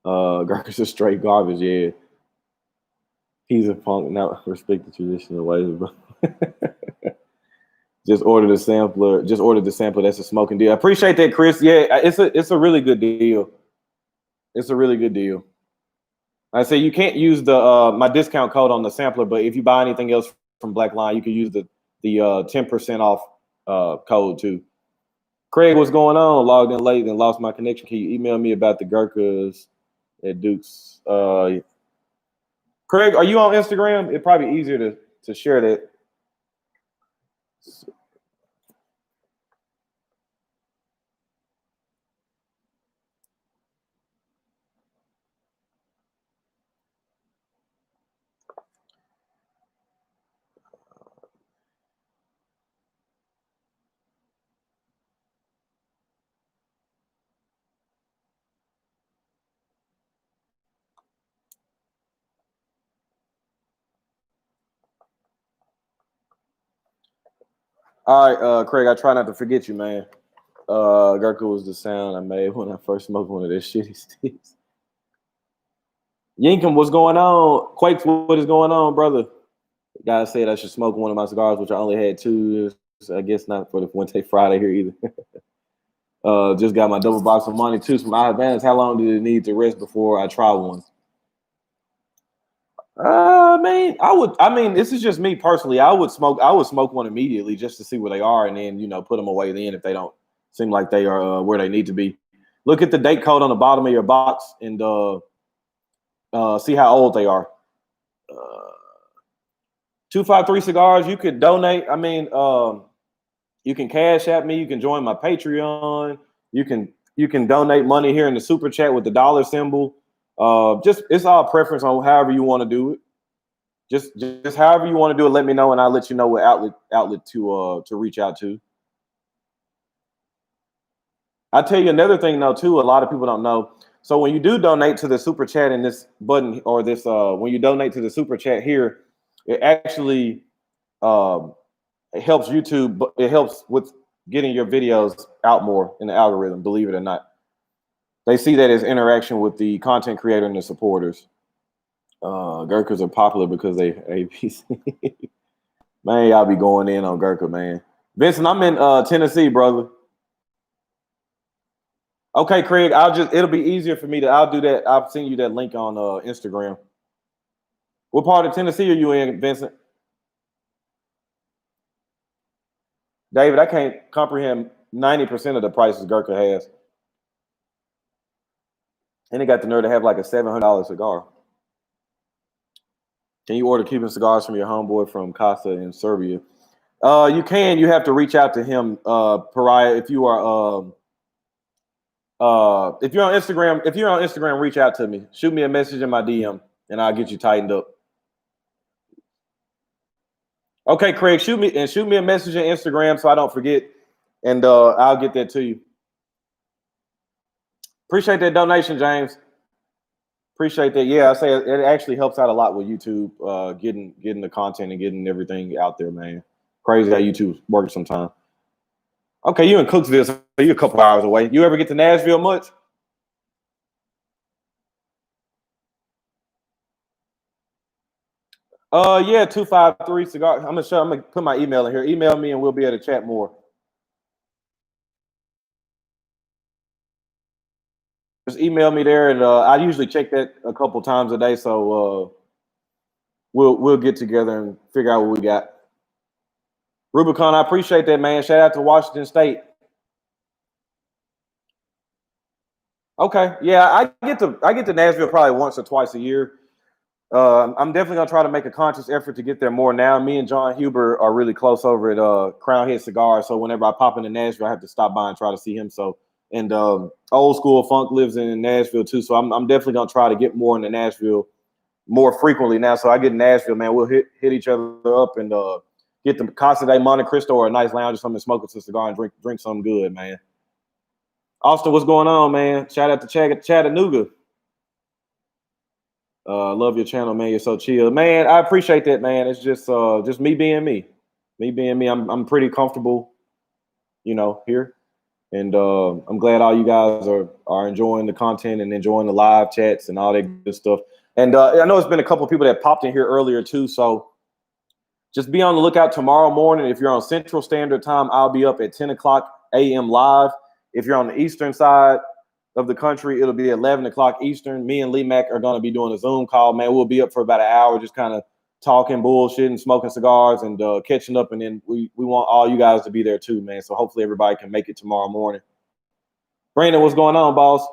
Gurkha's is straight garbage, yeah. He's a punk, not respect the traditional ways, bro. Just ordered the sampler. That's a smoking deal. I appreciate that, Chris. Yeah, it's a really good deal. It's a really good deal. I say you can't use the my discount code on the sampler, but if you buy anything else from Black Line, you can use the 10% off code too. Craig, what's going on? Logged in late and lost my connection. Can you email me about the Gurkhas at Duke's? Craig, are you on Instagram? It'd probably be easier to share that. All right, Craig, I try not to forget you, man. Gurkha was the sound I made when I first smoked one of their shitty sticks. Yinkum, what's going on? Quakes, what is going on, brother? The guy said I should smoke one of my cigars, which I only had two. So I guess not for the Fuente Friday here either. Just got my double box of money too from Advance. How long did it need to rest before I try one? This is just me personally. I would smoke one immediately just to see where they are, and then put them away then if they don't seem like they are where they need to be. Look at the date code on the bottom of your box and see how old they are. 253 Cigars. You could donate. You can Cash App me. You can join my Patreon. You can You can donate money here in the super chat with the dollar symbol. Just it's all preference on however you want to do it. Just however you want to do it, let me know, and I'll let you know what outlet to reach out to. I'll tell you another thing though too. A lot of people don't know. So when you do donate to the super chat in this button or this when you donate to the super chat here, it actually it helps YouTube, but it helps with getting your videos out more in the algorithm, believe it or not. They see that as interaction with the content creator and the supporters. Gurkhas are popular because they ABC. Man, y'all be going in on Gurkha, man. Vincent, I'm in Tennessee, brother. Okay, Craig, it'll be easier for me I'll do that. I'll send you that link on Instagram. What part of Tennessee are you in, Vincent? David, I can't comprehend 90% of the prices Gurkha has. And they got the nerve to have like a $700 cigar. Can you order Cuban cigars from your homeboy from Casa in Serbia? You can. You have to reach out to him, Pariah. If you're on Instagram, reach out to me. Shoot me a message in my DM, and I'll get you tightened up. Okay, Craig, shoot me a message on Instagram so I don't forget, and I'll get that to you. Appreciate that donation, James. Appreciate that. Yeah, I say it actually helps out a lot with YouTube, getting the content and getting everything out there, man. Crazy how YouTube works sometimes. Okay, you in Cooksville, so you're a couple hours away. You ever get to Nashville much? Yeah, 253 cigar. I'm gonna put my email in here. Email me and we'll be able to chat more. Just email me there, and I usually check that a couple times a day. So we'll get together and figure out what we got. Rubicon, I appreciate that, man. Shout out to Washington State. Okay, yeah, I get to Nashville probably once or twice a year. I'm definitely gonna try to make a conscious effort to get there more now. Me and John Huber are really close over at Crown Head Cigars, so whenever I pop into Nashville, I have to stop by and try to see him. So, and Old School Funk lives in Nashville too, so I'm definitely gonna try to get more into Nashville more frequently now. So I get in Nashville, man, we'll hit each other up and get the Casa de Monte Cristo or a nice lounge or something, smoke some cigar and drink something good, man. Austin, what's going on, man? Shout out to Chattanooga. Love your channel, man. You're so chill, man. I appreciate that, man. It's just me being me. Me being me. I'm pretty comfortable, here, and I'm glad all you guys are enjoying the content and enjoying the live chats and all that good stuff. And I know it's been a couple of people that popped in here earlier too, so just be on the lookout tomorrow morning. If you're on Central Standard Time, I'll be up at 10 o'clock a.m. live. If you're on the Eastern side of the country, it'll be 11 o'clock Eastern. Me and Lee Mack are going to be doing a Zoom call, man. We'll be up for about an hour, just kind of talking bullshit and smoking cigars and catching up. And then we want all you guys to be there too, man. So hopefully everybody can make it tomorrow morning. Brandon, what's going on, boss?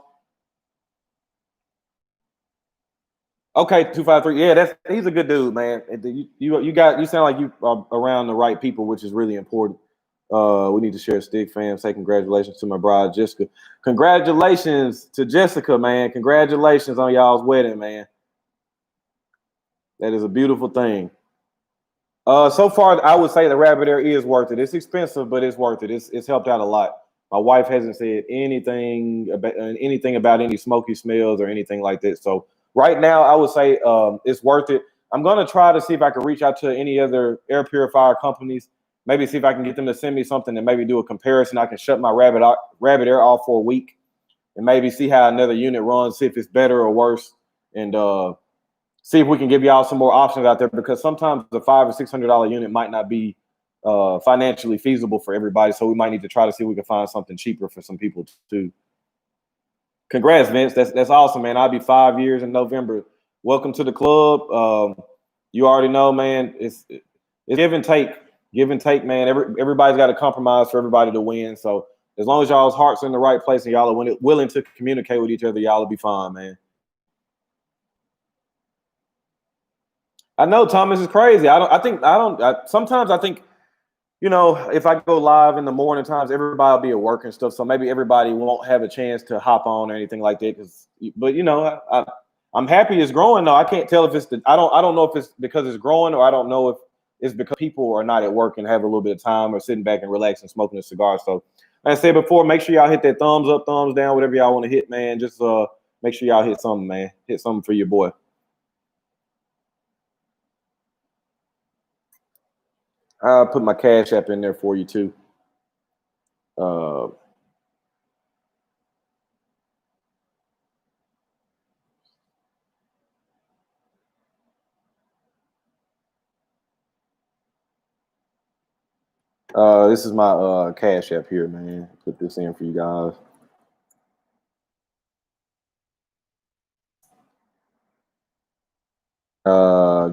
Okay, 253. Yeah, he's a good dude, man. You sound like you are around the right people, which is really important. We need to share a stick, fam. Say congratulations to my bride, Jessica. Congratulations to Jessica, man. Congratulations on y'all's wedding, man. That is a beautiful thing. So far, I would say the rabbit air is worth it. It's expensive, but it's worth it. It's helped out a lot. My wife hasn't said anything about any smoky smells or anything like that. So right now, I would say it's worth it. I'm going to try to see if I can reach out to any other air purifier companies. Maybe see if I can get them to send me something and maybe do a comparison. I can shut my rabbit air off for a week and maybe see how another unit runs, see if it's better or worse, and see if we can give y'all some more options out there, because sometimes the $500 or $600 unit might not be financially feasible for everybody. So we might need to try to see if we can find something cheaper for some people too. Congrats, Vince. That's awesome, man. I'll be 5 years in November. Welcome to the club. You already know, man. It's give and take. Give and take, man. Everybody's got to compromise for everybody to win. So as long as y'all's hearts are in the right place and y'all are willing to communicate with each other, y'all will be fine, man. I know Thomas is crazy. Sometimes I think you know, if I go live in the morning times, everybody will be at work and stuff. So maybe everybody won't have a chance to hop on or anything like that. But you know, I'm happy it's growing though. I can't tell if it's I don't know if it's because it's growing or I don't know if it's because people are not at work and have a little bit of time or sitting back and relaxing, smoking a cigar. So like I said before, make sure y'all hit that thumbs up, thumbs down, whatever y'all want to hit, man. Just make sure y'all hit something, man. Hit something for your boy. I'll put my Cash App in there for you too. This is my Cash App here, man. Put this in for you guys.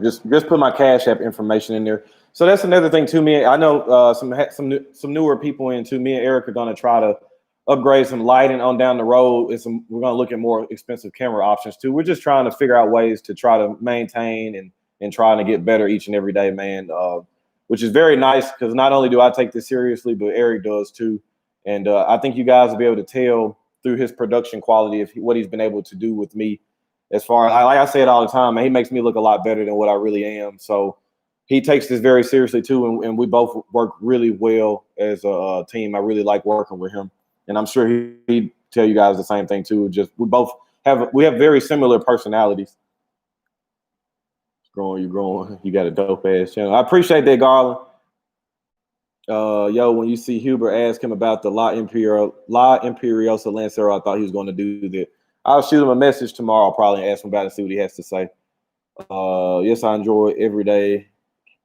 Just put my Cash App information in there. So that's another thing too. Me, I know some newer people in too. Me and Eric are gonna try to upgrade some lighting on down the road. We're gonna look at more expensive camera options too. We're just trying to figure out ways to try to maintain and trying to get better each and every day, man. Which is very nice because not only do I take this seriously, but Eric does too. And I think you guys will be able to tell through his production quality what he's been able to do with me. As far as like I say it all the time, man, he makes me look a lot better than what I really am. So he takes this very seriously too, and we both work really well as a team. I really like working with him, and I'm sure he'd tell you guys the same thing too. Just we have very similar personalities. You're growing. You got a dope ass channel. I appreciate that, Garland. Yo, when you see Huber ask him about the La Imperiosa Lancero, I thought he was going to do that. I'll shoot him a message tomorrow. I'll probably ask him about it, see what he has to say. Yes, I enjoy every day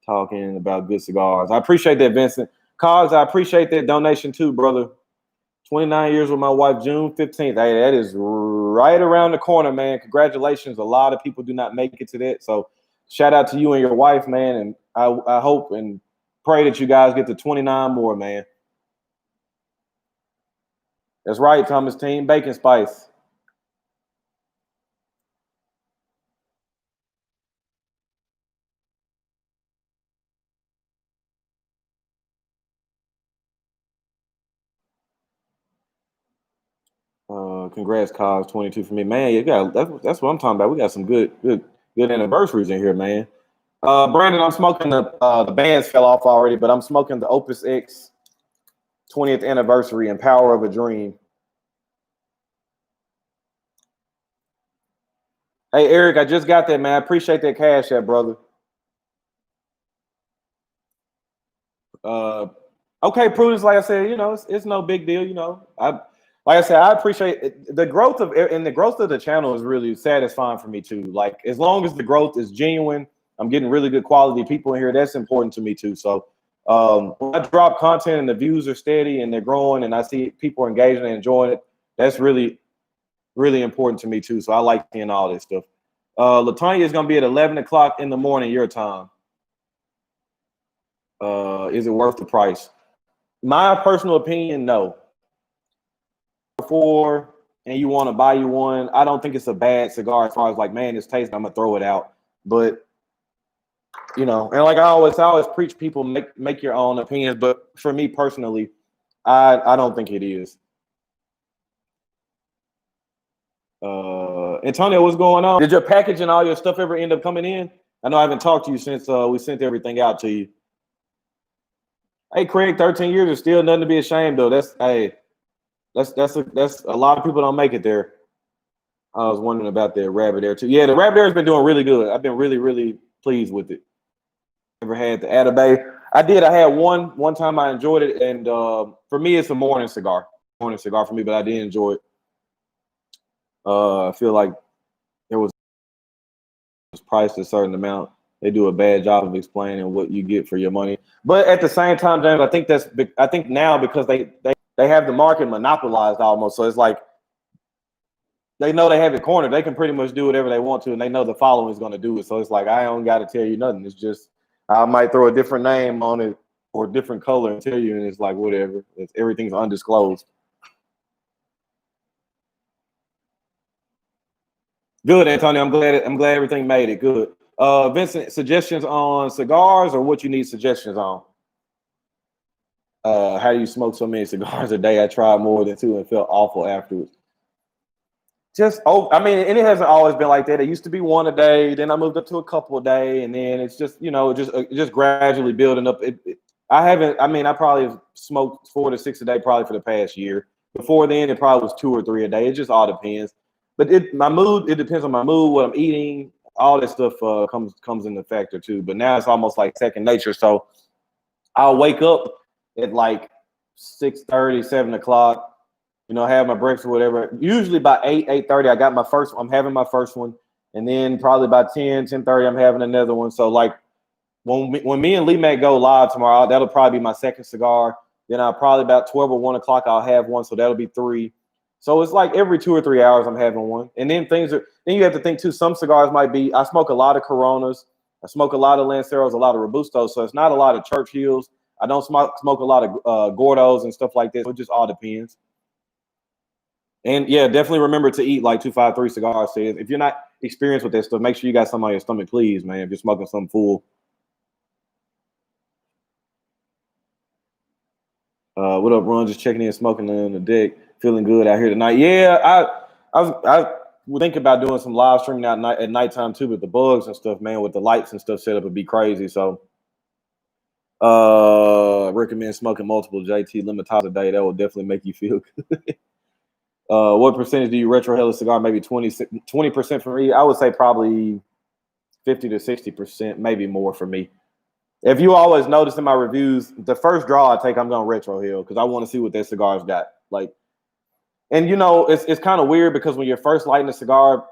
talking about good cigars. I appreciate that, Vincent. Cogs, I appreciate that donation too, brother. 29 years with my wife, June 15th. Hey, that is right around the corner, man. Congratulations. A lot of people do not make it to that. So shout out to you and your wife, man. And I hope and pray that you guys get to 29 more, man. That's right, Thomas Team. Bacon Spice. Congrats, Cos 22 for me, man. You got that's what I'm talking about. We got some good anniversaries in here, man. Brandon, I'm smoking the bands fell off already, but I'm smoking the OpusX 20th anniversary and Power of a Dream. Hey, Eric, I just got that, man. I appreciate that Cash App, brother. Okay, Prudence, like I said, you know, it's no big deal, you know. Like I said, I appreciate it. The growth of the channel is really satisfying for me too. Like as long as the growth is genuine, I'm getting really good quality people in here. That's important to me too. So when I drop content and the views are steady and they're growing and I see people engaging and enjoying it, that's really, really important to me too. So I like seeing all this stuff. Latanya is gonna be at 11 o'clock in the morning your time. Is it worth the price? My personal opinion, no. Before and you want to buy you one, I don't think it's a bad cigar as far as like, man, it's tasty, I'm gonna throw it out. But you know, and like I always preach people make your own opinions. But for me personally, I don't think it is. Antonio, what's going on? Did your package and all your stuff ever end up coming in? I know I haven't talked to you since we sent everything out to you. Hey, Craig, 13 years is still nothing to be ashamed of. That's a lot of people don't make it there. I was wondering about the rabbit air too. Yeah, the rabbit air has been doing really good. I've been really, really pleased with it. Never had the Atabay. I did. I had one time I enjoyed it, and for me, it's a morning cigar. Morning cigar for me, but I did enjoy it. I feel like it was priced a certain amount. They do a bad job of explaining what you get for your money. But at the same time, James, I think now because they have the market monopolized almost, so it's like they know they have it cornered. They can pretty much do whatever they want to, and they know the following is going to do it. So it's like I don't got to tell you nothing. It's just I might throw a different name on it or a different color and tell you, and it's like whatever. Everything's undisclosed. Good, Antonio. I'm glad everything made it. Good. Vincent, suggestions on cigars or what you need suggestions on? How do you smoke so many cigars a day? I tried more than 2 and felt awful afterwards. I mean, and it hasn't always been like that. It used to be 1 a day, then I moved up to a couple a day, and then it's just, just gradually building up. I haven't. I mean, I probably have smoked 4 to 6 a day probably for the past year. Before then, it probably was 2 or 3 a day. It just all depends. But my mood. It depends on my mood, what I'm eating. All that stuff comes into factor too. But now it's almost like second nature. So I'll wake up at like 6:30, 7 o'clock. Have my breakfast or whatever. Usually by 8:30, I'm having my first one. And then probably by 10:30, I'm having another one. So like when me and Lee Mac go live tomorrow, that'll probably be my second cigar. Then I'll probably about 12 or 1 o'clock, I'll have one. So that'll be 3. So it's like every 2 or 3 hours I'm having one. And then then you have to think too, some cigars might be, I smoke a lot of Coronas. I smoke a lot of Lanceros, a lot of Robustos. So it's not a lot of Churchills. I don't smoke a lot of Gordos and stuff like that. So it just all depends. And yeah, definitely remember to eat like 253 Cigar Says. If you're not experienced with that stuff, make sure you got something on your stomach, please, man. If you're smoking something full. What up, Ron? Just checking in, smoking on the deck, feeling good out here tonight. Yeah, I would think about doing some live streaming at nighttime too, with the bugs and stuff, man. With the lights and stuff set up, would be crazy. So, recommend smoking multiple JT Limitados a day. That will definitely make you feel good. What percentage do you retrohale a cigar? Maybe 20% for me. I would say probably 50 to 60%, maybe more for me. If you always notice in my reviews, the first draw I take, I'm going retrohale because I want to see what that cigar's got. Like, and it's kind of weird because when you're first lighting a cigar,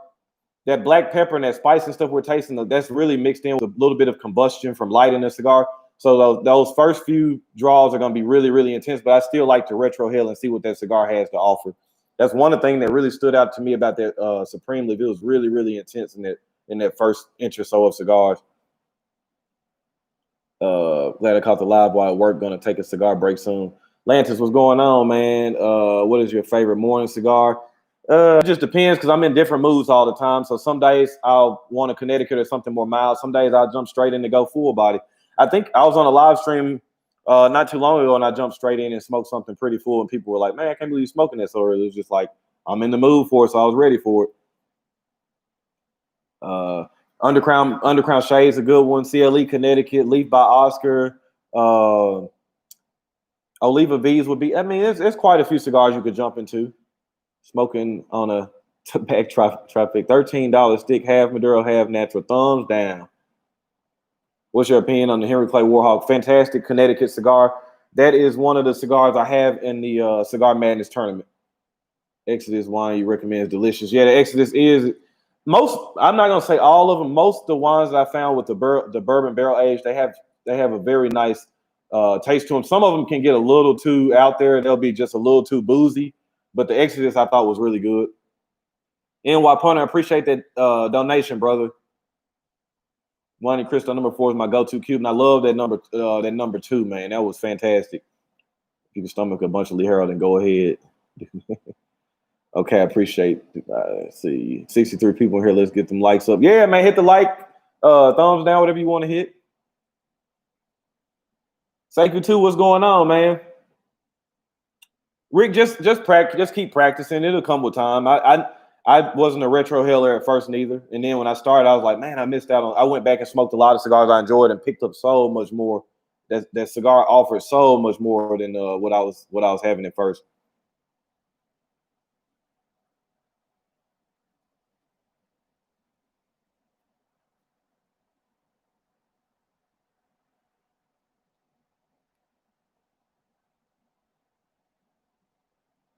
that black pepper and that spice and stuff we're tasting, that's really mixed in with a little bit of combustion from lighting a cigar. So those first few draws are going to be really, really intense, but I still like to retrohale and see what that cigar has to offer. That's one of the things that really stood out to me about that Supreme Leaf. It was really, really intense in that first inch or so of cigars. Glad I caught the live while at work. Gonna take a cigar break soon. Lantis, what's going on, man? What is your favorite morning cigar? It just depends because I'm in different moods all the time. So some days I'll want a Connecticut or something more mild. Some days I'll jump straight in to go full body. I think I was on a live stream not too long ago, and I jumped straight in and smoked something pretty full, and people were like, "Man, I can't believe you're smoking that so early." It was just like I'm in the mood for it, so I was ready for it. Undercrown Shade's a good one. CLE Connecticut, Leaf by Oscar. Oliva V's would be. I mean, there's quite a few cigars you could jump into. Smoking on a tobacco traffic, $13 stick, half Maduro, half natural. Thumbs down. What's your opinion on the Henry Clay Warhawk? Fantastic Connecticut cigar. That is one of the cigars I have in the Cigar Madness tournament. Exodus wine you recommend is delicious. Yeah, the Exodus is most. I'm not gonna say all of them. Most of the wines that I found with the bourbon barrel age, they have a very nice taste to them. Some of them can get a little too out there. They'll be just a little too boozy. But the Exodus I thought was really good. NY Punter, I appreciate that donation, brother. Monte Cristo number 4 is my go-to Cuban. I love that number 2, man. That was fantastic. If you can stomach a bunch of Lee Harold, then go ahead. Okay, I appreciate it. Let's see. 63 people here. Let's get them likes up. Yeah, man, hit the like, thumbs down, whatever you want to hit. Sekou 2, what's going on, man? Rick, just practice, just keep practicing. It'll come with time. I wasn't a retrohaler at first neither. And then when I started, I was like, man, I missed out on. I went back and smoked a lot of cigars I enjoyed and picked up so much more. That cigar offered so much more than what I was having at first.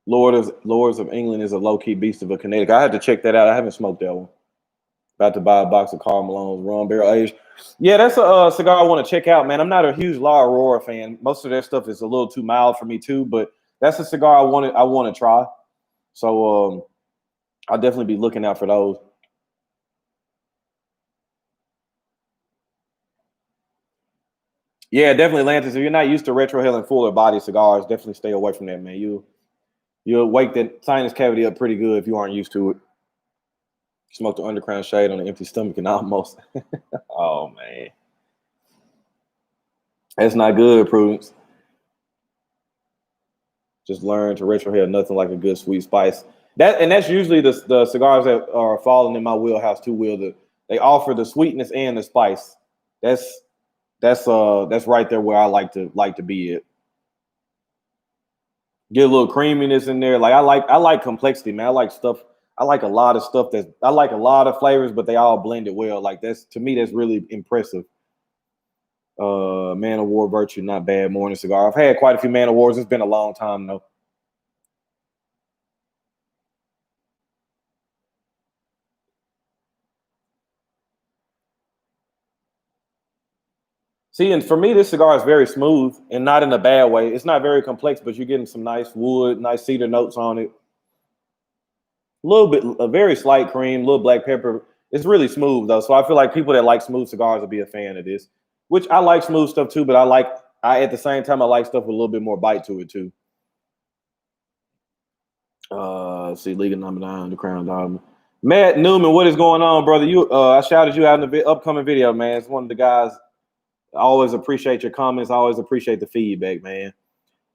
Lords of England is a low-key beast of a Connecticut. I had to check that out. I haven't smoked that one. About to buy a box of Karl Malone's Rum Barrel Age. Yeah, that's a cigar I want to check out, man. I'm not a huge La Aurora fan. Most of their stuff is a little too mild for me too, but that's a cigar I want to try. So I'll definitely be looking out for those. Yeah, definitely, Lantis. If you're not used to retrohaling fuller body cigars, definitely stay away from that, man. You'll wake that sinus cavity up pretty good if you aren't used to it. Smoked the Undercrown Shade on an empty stomach and almost. Oh man, that's not good, Prudence. Just learn to retrohale nothing like a good sweet spice. That's usually the cigars that are falling in my wheelhouse too. They offer the sweetness and the spice. That's right there where I like to be at. Get a little creaminess in there. Like I like complexity, man. I like stuff. I like a lot of stuff I like a lot of flavors, but they all blended well. Like to me, that's really impressive. Man of War Virtue, not bad. Morning cigar. I've had quite a few Man of Wars. It's been a long time though. See, and for me, this cigar is very smooth and not in a bad way. It's not very complex, but you're getting some nice wood, nice cedar notes on it. A little bit, a very slight cream, a little black pepper. It's really smooth though, so I feel like people that like smooth cigars will be a fan of this. Which I like smooth stuff too, but I at the same time I like stuff with a little bit more bite to it too. See, League of Number 9, the Crown Dog. Matt Newman, what is going on, brother? I shouted you out in the upcoming video, man. It's one of the guys. I always appreciate your comments. I always appreciate the feedback, man.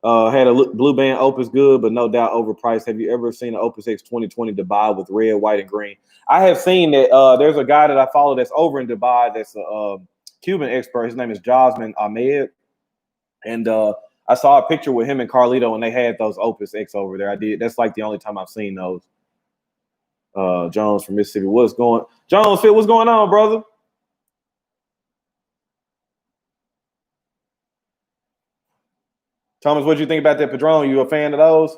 Had a blue band Opus good, but no doubt overpriced. Have you ever seen an OpusX 2020 Dubai with red, white, and green? I have seen that. There's a guy that I follow that's over in Dubai that's a Cuban expert. His name is Jasmine Ahmed. And I saw a picture with him and Carlito, and they had those OpusX over there. I did. That's like the only time I've seen those. Jones from Mississippi. What's going on, brother? Thomas, what do you think about that Padron? You a fan of those?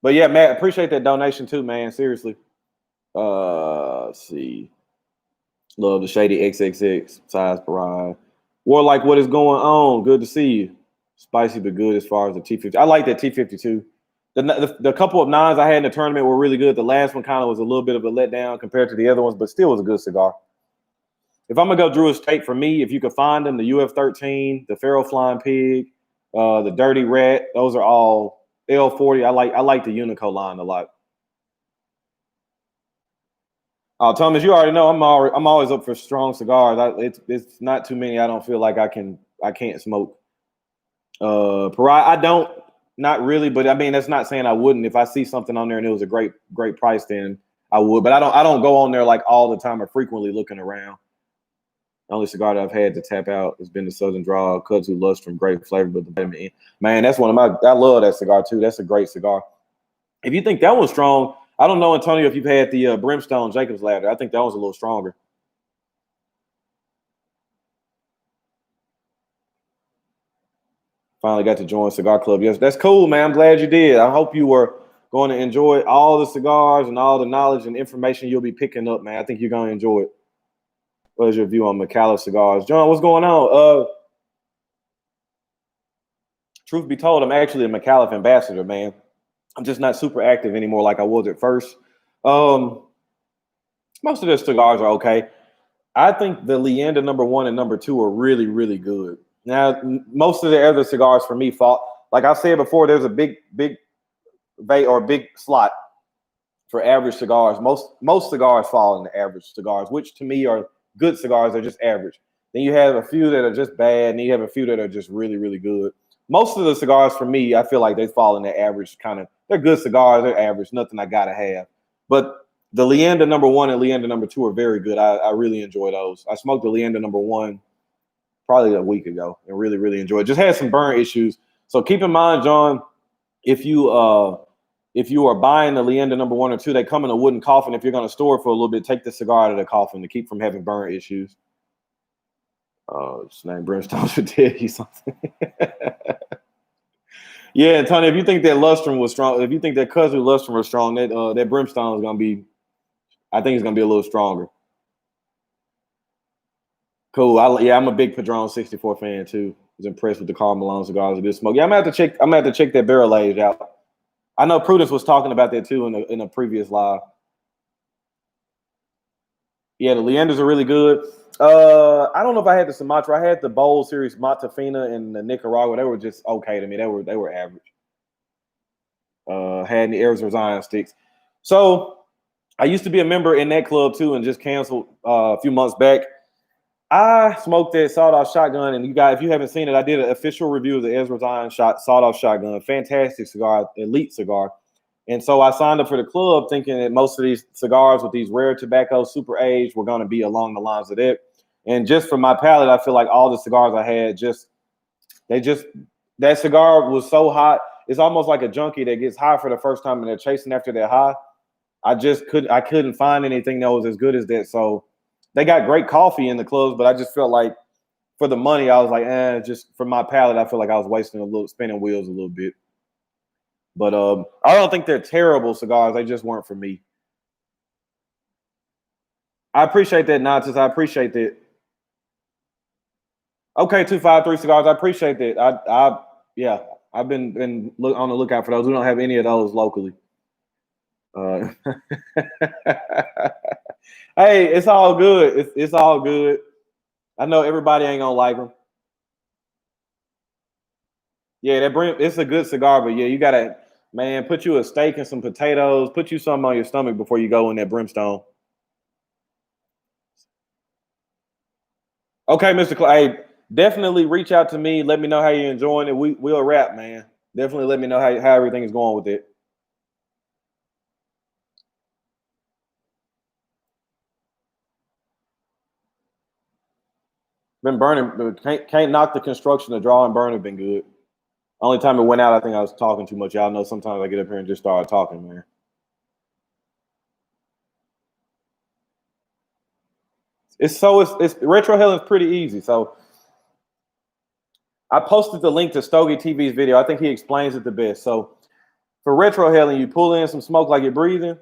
But yeah, Matt, appreciate that donation too, man. Seriously. Let's see. Love the Shady XXX size parade. Warlike, what is going on? Good to see you. Spicy but good as far as the T50. I like that T52. The couple of nines I had in the tournament were really good. The last one kind of was a little bit of a letdown compared to the other ones, but still was a good cigar. If I'm gonna go Drew Estate for me, if you could find them, the UF13, the Feral Flying Pig, the Dirty Rat, those are all L40. I like the Unico line a lot. Thomas, you already know I'm always up for strong cigars. It's not too many. I don't feel like I can't smoke. I don't, not really, but I mean that's not saying I wouldn't. If I see something on there and it was a great price, then I would. But I don't go on there like all the time or frequently looking around. The only cigar that I've had to tap out has been the Southern Draw, Kudzu Lustrum, great flavor, but the vitamin. Man, that's one of my. I love that cigar too. That's a great cigar. If you think that one's strong, I don't know, Antonio, if you've had the Brimstone Jacob's Ladder. I think that one's a little stronger. Finally got to join Cigar Club. Yes, that's cool, man. I'm glad you did. I hope you were going to enjoy all the cigars and all the knowledge and information you'll be picking up, man. I think you're going to enjoy it. What is your view on McAuliffe cigars? John, what's going on? Truth be told, I'm actually a McAuliffe ambassador, man. I'm just not super active anymore like I was at first. Most of their cigars are okay. I think the Leander #1 and #2 are really, really good. Now, most of the other cigars for me fall, like I said before, there's a big slot for average cigars. Most cigars fall in the average cigars, which to me are good cigars. They're just average. Then you have a few that are just bad, and you have a few that are just really, really good. Most of the cigars for me, I feel like they fall in the average kind of. They're good cigars. They're average. Nothing I gotta have. But the Leander #1 and Leander #2 are very good. I really enjoy those. I smoked the Leander #1 probably a week ago and really, really enjoyed it. Just had some burn issues. So keep in mind, John, if you are buying the Leander #1 or 2, they come in a wooden coffin. If you're going to store it for a little bit, take the cigar out of the coffin to keep from having burn issues. His name Brimstone should tell you something. Yeah, Tony, if you think that Lustrum was strong, if you think that Kudzu Lustrum was strong, that Brimstone is going to be, I think it's going to be a little stronger. Cool. I'm a big Padron 64 fan too. I was impressed with the Karl Malone cigars. A good smoke. Yeah, I'm gonna have to check that barrel age out. I know Prudence was talking about that too in a previous live. Yeah, the Leanders are really good. I don't know if I had the Sumatra. I had the Bold Series Matafina and the Nicaragua. They were just okay to me. They were average. Had the Arizona Zion sticks. So I used to be a member in that club too, and just canceled a few months back. I smoked that sawed-off shotgun, and if you haven't seen it, I did an official review of the Ezra Zion sawed-off shotgun. Fantastic cigar, elite cigar. And so I signed up for the club thinking that most of these cigars with these rare tobaccos, super aged, were going to be along the lines of that. And just from my palate, I feel like all the cigars I had that cigar was so hot. It's almost like a junkie that gets high for the first time and they're chasing after that high. I couldn't find anything that was as good as that. So they got great coffee in the clubs, but I just felt like for the money, I was like, just for my palate, I feel like I was wasting spinning wheels a little bit. But I don't think they're terrible cigars. They just weren't for me. I appreciate that, Nonsense. I appreciate that. Okay, 253 cigars. I appreciate that. Yeah, I've been on the lookout for those. We don't have any of those locally. Hey, it's all good. It's all good. I know everybody ain't gonna like them. Yeah, it's a good cigar, but yeah, you gotta, man, put you a steak and some potatoes, put you something on your stomach before you go in that brimstone. Okay, Mr. Clay, hey, definitely reach out to me. Let me know how you're enjoying it. We'll wrap, man. Definitely let me know how everything is going with it. Been burning, can't knock the construction. The draw and burn have been good. Only time it went out, I think I was talking too much. Y'all know sometimes I get up here and just start talking, man. It's retro is pretty easy. So I posted the link to Stogie TV's video. I think he explains it the best. So for retrohaling, you pull in some smoke like you're breathing,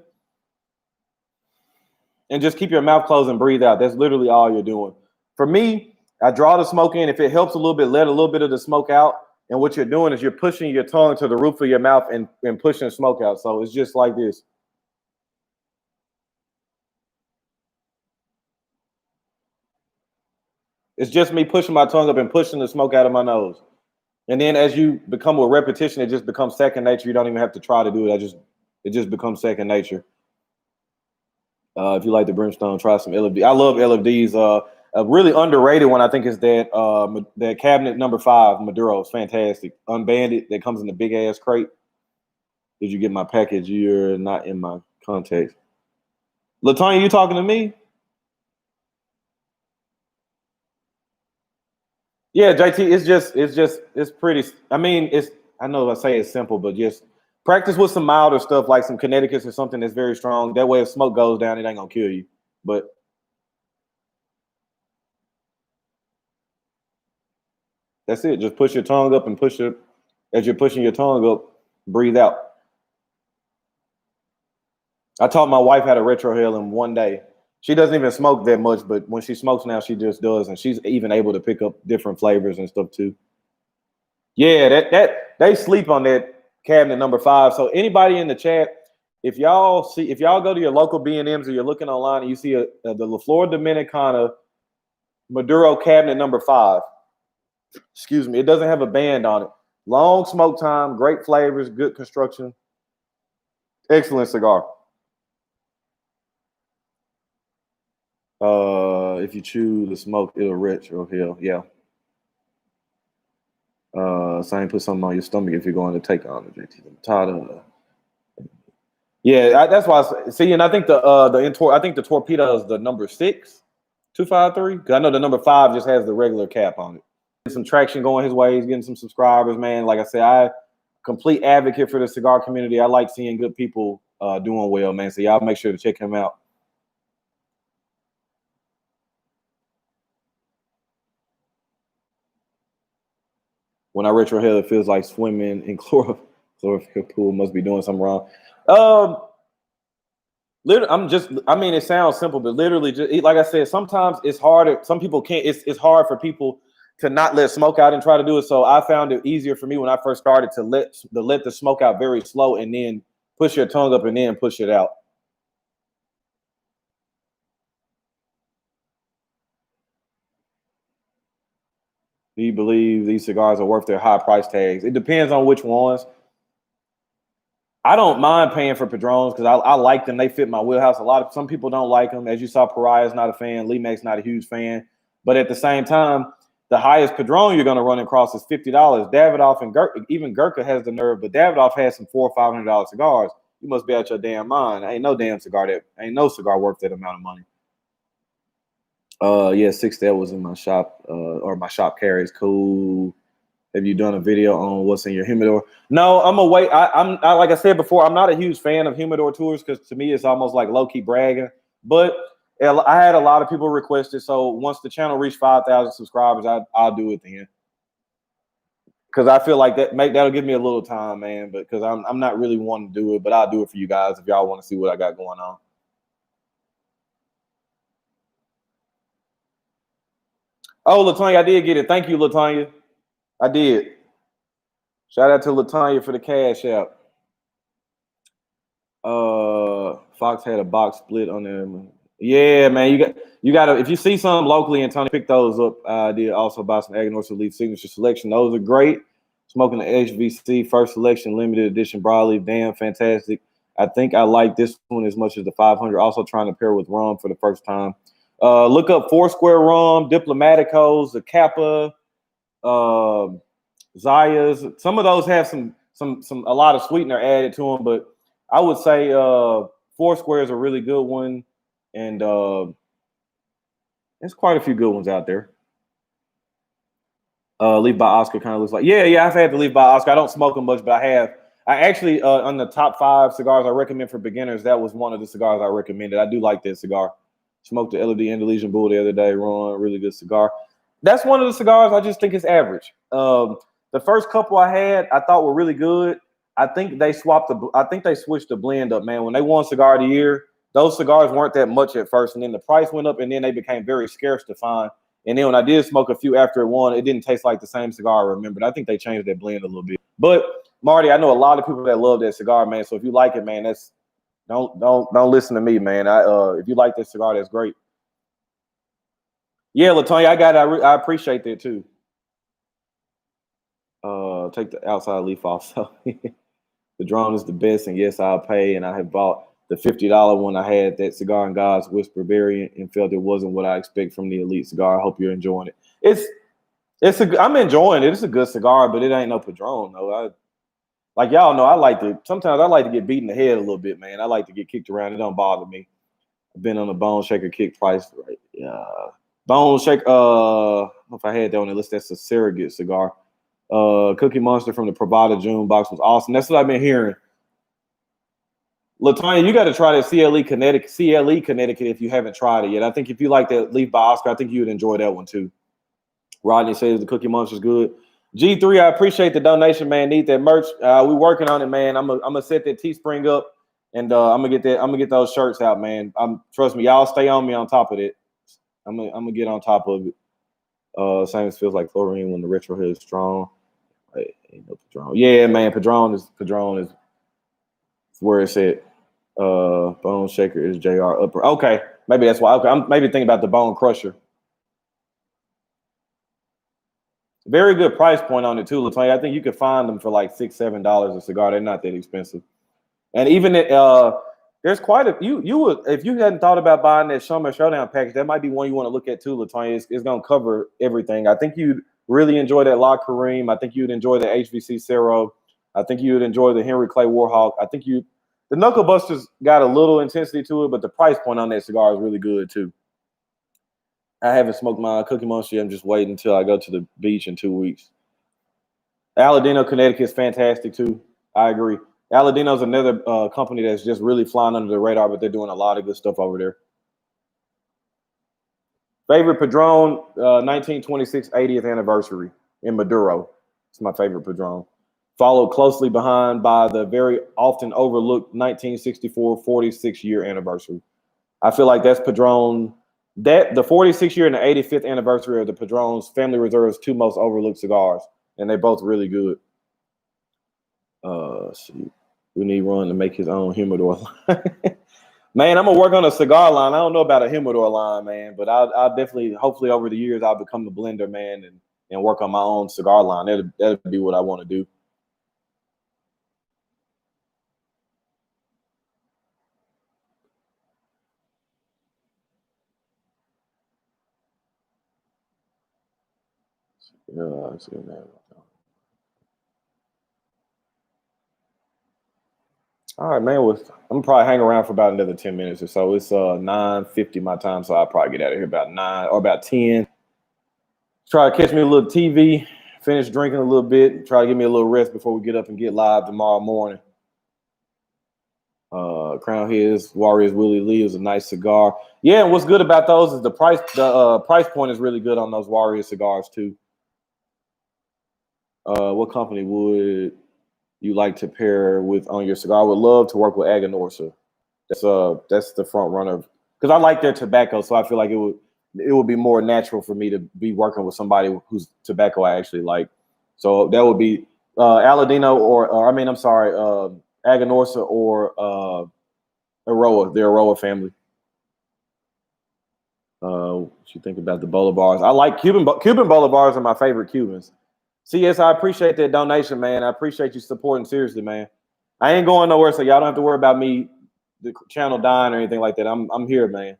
and just keep your mouth closed and breathe out. That's literally all you're doing. For me, I draw the smoke in. If it helps a little bit, let a little bit of the smoke out. And what you're doing is you're pushing your tongue to the roof of your mouth and pushing smoke out. So it's just like this. It's just me pushing my tongue up and pushing the smoke out of my nose. And then as you become with repetition, it just becomes second nature. You don't even have to try to do it. It just becomes second nature. If you like the brimstone, try some LFD. I love LFDs. A really underrated one, I think, is that cabinet number 5 Maduro. It's fantastic. Unbanded, that comes in the big ass crate. Did you get my package? You're not in my contacts. LaTanya, you talking to me? Yeah, JT, it's pretty. I mean, I know I say it's simple, but just practice with some milder stuff like some Connecticut's or something that's very strong. That way, if smoke goes down, it ain't gonna kill you. But that's it. Just push your tongue up and push it. As you're pushing your tongue up, breathe out. I taught my wife how to retrohale in one day. She doesn't even smoke that much, but when she smokes now, she just does, and she's even able to pick up different flavors and stuff too. Yeah, that they sleep on that cabinet number 5. So anybody in the chat, if y'all go to your local B&Ms or you're looking online and you see the La Flor Dominicana Maduro cabinet number 5, excuse me, it doesn't have a band on it. Long smoke time, great flavors, good construction, excellent cigar. If you chew the smoke, it'll retrohale. Yeah. Same, put something on your stomach if you're going to take on the JT. Yeah, that's why I see. And I think the torpedo is the number 6, 253. Because I know the number 5 just has the regular cap on it. Some traction going his way. He's getting some subscribers, man. Like I said, I complete advocate for the cigar community. I like seeing good people doing well, man. So y'all make sure to check him out. When I retrohale, it feels like swimming in chlorophyll pool. Must be doing something wrong. I mean, it sounds simple, but literally, just like I said, sometimes it's harder. Some people can't. It's hard for people to not let smoke out and try to do it. So I found it easier for me when I first started to let the smoke out very slow and then push your tongue up and then push it out. Do you believe these cigars are worth their high price tags? It depends on which ones. I don't mind paying for Padrones because I like them. They fit my wheelhouse. Some people don't like them. As you saw, Pariah's not a fan. Lee Mac's not a huge fan. But at the same time, the highest Padron you're going to run across is $50. Davidoff and even Gurkha has the nerve, but Davidoff has some $400 or $500 cigars. You must be out your damn mind. Ain't no cigar worth that amount of money. Yeah, 6 that was in my shop, or my shop carries. Cool. Have you done a video on what's in your humidor? No, I'm gonna wait. I like I said before, I'm not a huge fan of humidor tours because to me it's almost like low key bragging. But I had a lot of people request it, so once the channel reached 5,000 subscribers, I'll do it then. Because I feel like that'll give me a little time, man. But because I'm not really wanting to do it, but I'll do it for you guys if y'all want to see what I got going on. Oh, Latonya, I did get it. Thank you, Latonya. I did. Shout out to Latonya for the Cashapp. Fox had a box split on them. Yeah, man, you got to if you see something locally in Tony, pick those up. I did also buy some Agnor's Elite Signature Selection. Those are great. Smoking the HVC first selection limited edition broadleaf, damn fantastic. I think I like this one as much as the 500. Also trying to pair with rum for the first time. Look up Foursquare rum, Diplomaticos, the Kappa, Zayas. Some of those have a lot of sweetener added to them, but I would say Foursquare is a really good one, and there's quite a few good ones out there. Leaf by Oscar kind of looks like I've had the Leaf by Oscar. I don't smoke them much, but I actually on the top 5 cigars I recommend for beginners, that was one of the cigars I recommended. I do like that cigar. Smoked the LED Indonesian Bull the other day. Ron, really good cigar. That's one of the cigars I just think is average. The first couple I had, I thought were really good. I think they switched the blend up, man. When they won Cigar of the Year, those cigars weren't that much at first, and then the price went up, and then they became very scarce to find. And then when I did smoke a few after it won, it didn't taste like the same cigar I remembered. I think they changed that blend a little bit. But Marty, I know a lot of people that love that cigar, man. So if you like it, man, don't listen to me, man. If you like this cigar, that's great. Yeah, Latonya, I got it. I appreciate that too. Take the outside leaf off. So the drone is the best, and yes, I'll pay. And I have bought the $50 one. I had that Cigar and God's Whisper variant and felt it wasn't what I expect from the Elite cigar. I hope you're enjoying it. I'm enjoying it. It's a good cigar, but it ain't no Padron though. Like y'all know, sometimes I like to get beat in the head a little bit, man. I like to get kicked around. It don't bother me. I've been on a Bone Shaker kick twice, right? Bone Shaker. I don't know if I had that on the list. That's a surrogate cigar. Cookie Monster from the Pravada June box was awesome. That's what I've been hearing. Latonya, you got to try that CLE Connecticut if you haven't tried it yet. I think if you like that Leaf by Oscar, I think you would enjoy that one too. Rodney says the Cookie Monster's good. G3, I appreciate the donation, man. Need that merch. We working on it, man. I'm gonna set that Teespring up, and I'm gonna get those shirts out, man. Trust me, y'all stay on me on top of it. I'm gonna get on top of it. Same as feels like chlorine when the retro head is strong. Ain't no Padron. Yeah, man. Padron is where it's at. Bone Shaker is JR Upper. Okay, maybe that's why. Okay, I'm maybe thinking about the Bone Crusher. Very good price point on it too, Latonya. I think you could find them for like $6, $7 a cigar. They're not that expensive. And even there's quite a you would if you hadn't thought about buying that Summer Showdown package, that might be one you want to look at too, Latonya. It's gonna cover everything. I think you'd really enjoy that La Kareem. I think you'd enjoy the HVC Cero. I think you would enjoy the Henry Clay Warhawk. I think the Knuckle Busters got a little intensity to it, but the price point on that cigar is really good too. I haven't smoked my Cookie Monster. I'm just waiting until I go to the beach in 2 weeks. Aladino, Connecticut is fantastic too. I agree. Aladino's another company that's just really flying under the radar, but they're doing a lot of good stuff over there. Favorite Padron, 1926 80th anniversary in Maduro. It's my favorite Padron. Followed closely behind by the very often overlooked 1964 46-year anniversary. I feel like that's Padron. The 46th year and the 85th anniversary of the Padron's Family Reserve's 2 most overlooked cigars, and they're both really good. See, we need Ron to make his own humidor line. Man, I'm gonna work on a cigar line. I don't know about a humidor line, man, but I'll definitely, hopefully, over the years, I'll become a blender, man, and work on my own cigar line. That'll be what I want to do. Yeah, I see that. All right, man. I'm probably hang around for about another 10 minutes or so. It's 9:50 my time, so I'll probably get out of here about 9 or about 10. Try to catch me a little TV, finish drinking a little bit, try to give me a little rest before we get up and get live tomorrow morning. Crown Heads Warriors Willie Lee is a nice cigar. Yeah, and what's good about those is the price point is really good on those Warrior cigars too. What company would you like to pair with on your cigar? I would love to work with Aganorsa. That's the front runner because I like their tobacco, so I feel like it would be more natural for me to be working with somebody whose tobacco I actually like. So that would be Aladino or I mean, I'm sorry, Aganorsa or Aroa, the Aroa family. What you think about the Bolivars? I like Cuban Bolivars are my favorite Cubans. CS, I appreciate that donation, man. I appreciate you supporting seriously, man. I ain't going nowhere, so y'all don't have to worry about me, the channel dying or anything like that. I'm here, man.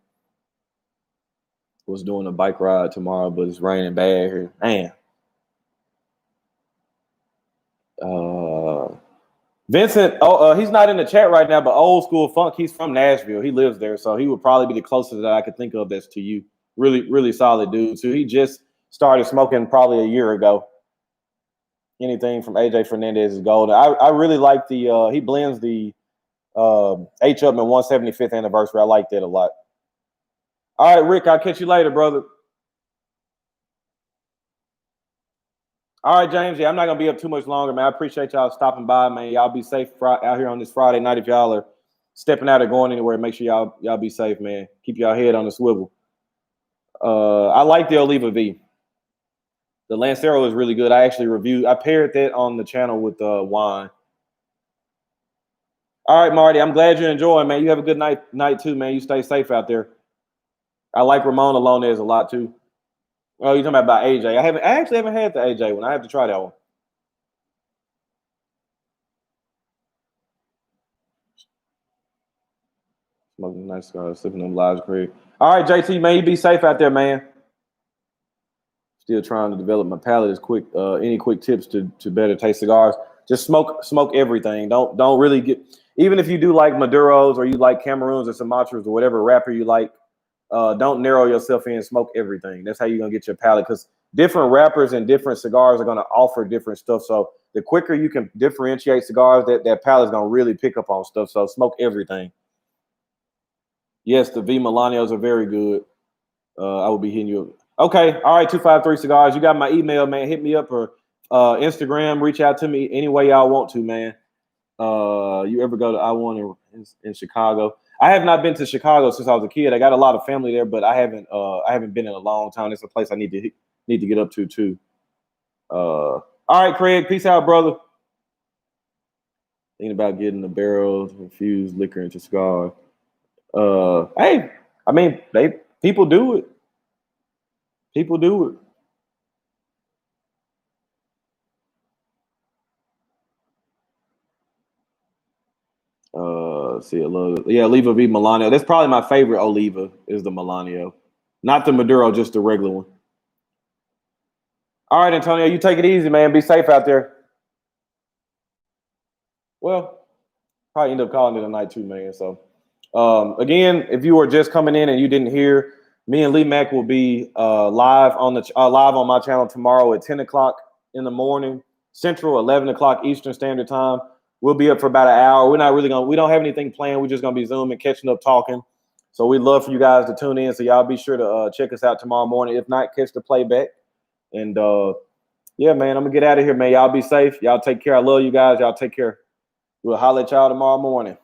Was doing a bike ride tomorrow, but it's raining bad here. Man. Vincent, he's not in the chat right now, but Old School Funk, he's from Nashville. He lives there, so he would probably be the closest that I could think of that's to you. Really, really solid dude. So he just started smoking probably a year ago. Anything from AJ Fernandez is golden. I really like the he blends the H. Upman 175th anniversary. I like that a lot. All right, Rick, I'll catch you later, brother. All right, James. Yeah, I'm not gonna be up too much longer, man. I appreciate y'all stopping by, man. Y'all be safe out here on this Friday night. If y'all are stepping out or going anywhere, make sure y'all be safe, man. Keep y'all head on the swivel. I like the Oliva V. The Lancero is really good. I paired that on the channel with wine. All right, Marty. I'm glad you're enjoying, man. You have a good night too, man. You stay safe out there. I like Ramon Alonez a lot too. Oh, you're talking about AJ. I actually haven't had the AJ one. I have to try that one. Smoking nice cigars, sipping them lives, Craig. All right, JT, man, you be safe out there, man. Still trying to develop my palate. As quick, any quick tips to better taste cigars? Just smoke everything. Don't really get. Even if you do like Maduros or you like Cameroons or Sumatras or whatever wrapper you like, don't narrow yourself in. Smoke everything. That's how you're gonna get your palate, because different wrappers and different cigars are gonna offer different stuff. So the quicker you can differentiate cigars, that palate's gonna really pick up on stuff. So smoke everything. Yes, the V Milanios are very good. I will be hitting you up. Okay, all right, 253 Cigars. You got my email, man. Hit me up or Instagram. Reach out to me any way y'all want to, man. You ever go to I-1 in Chicago? I have not been to Chicago since I was a kid. I got a lot of family there, but I haven't been in a long time. It's a place I need to get up to too. All right, Craig. Peace out, brother. Thinking about getting the barrels infused liquor into cigar. Hey, I mean, people do it. People do it. See, Oliva V Milano. That's probably my favorite Oliva is the Milano, not the Maduro, just the regular one. All right, Antonio, you take it easy, man. Be safe out there. Well, probably end up calling it a night too, man. So, again, if you were just coming in and you didn't hear, me and Lee Mack will be live on my channel tomorrow at 10 o'clock in the morning Central, 11 o'clock Eastern Standard Time. We'll be up for about an hour. We don't have anything planned. We're just gonna be zooming, catching up, talking. So we'd love for you guys to tune in. So y'all be sure to check us out tomorrow morning. If not, catch the playback. And yeah, man, I'm gonna get out of here, man. Y'all be safe. Y'all take care. I love you guys. Y'all take care. We'll holler at y'all tomorrow morning.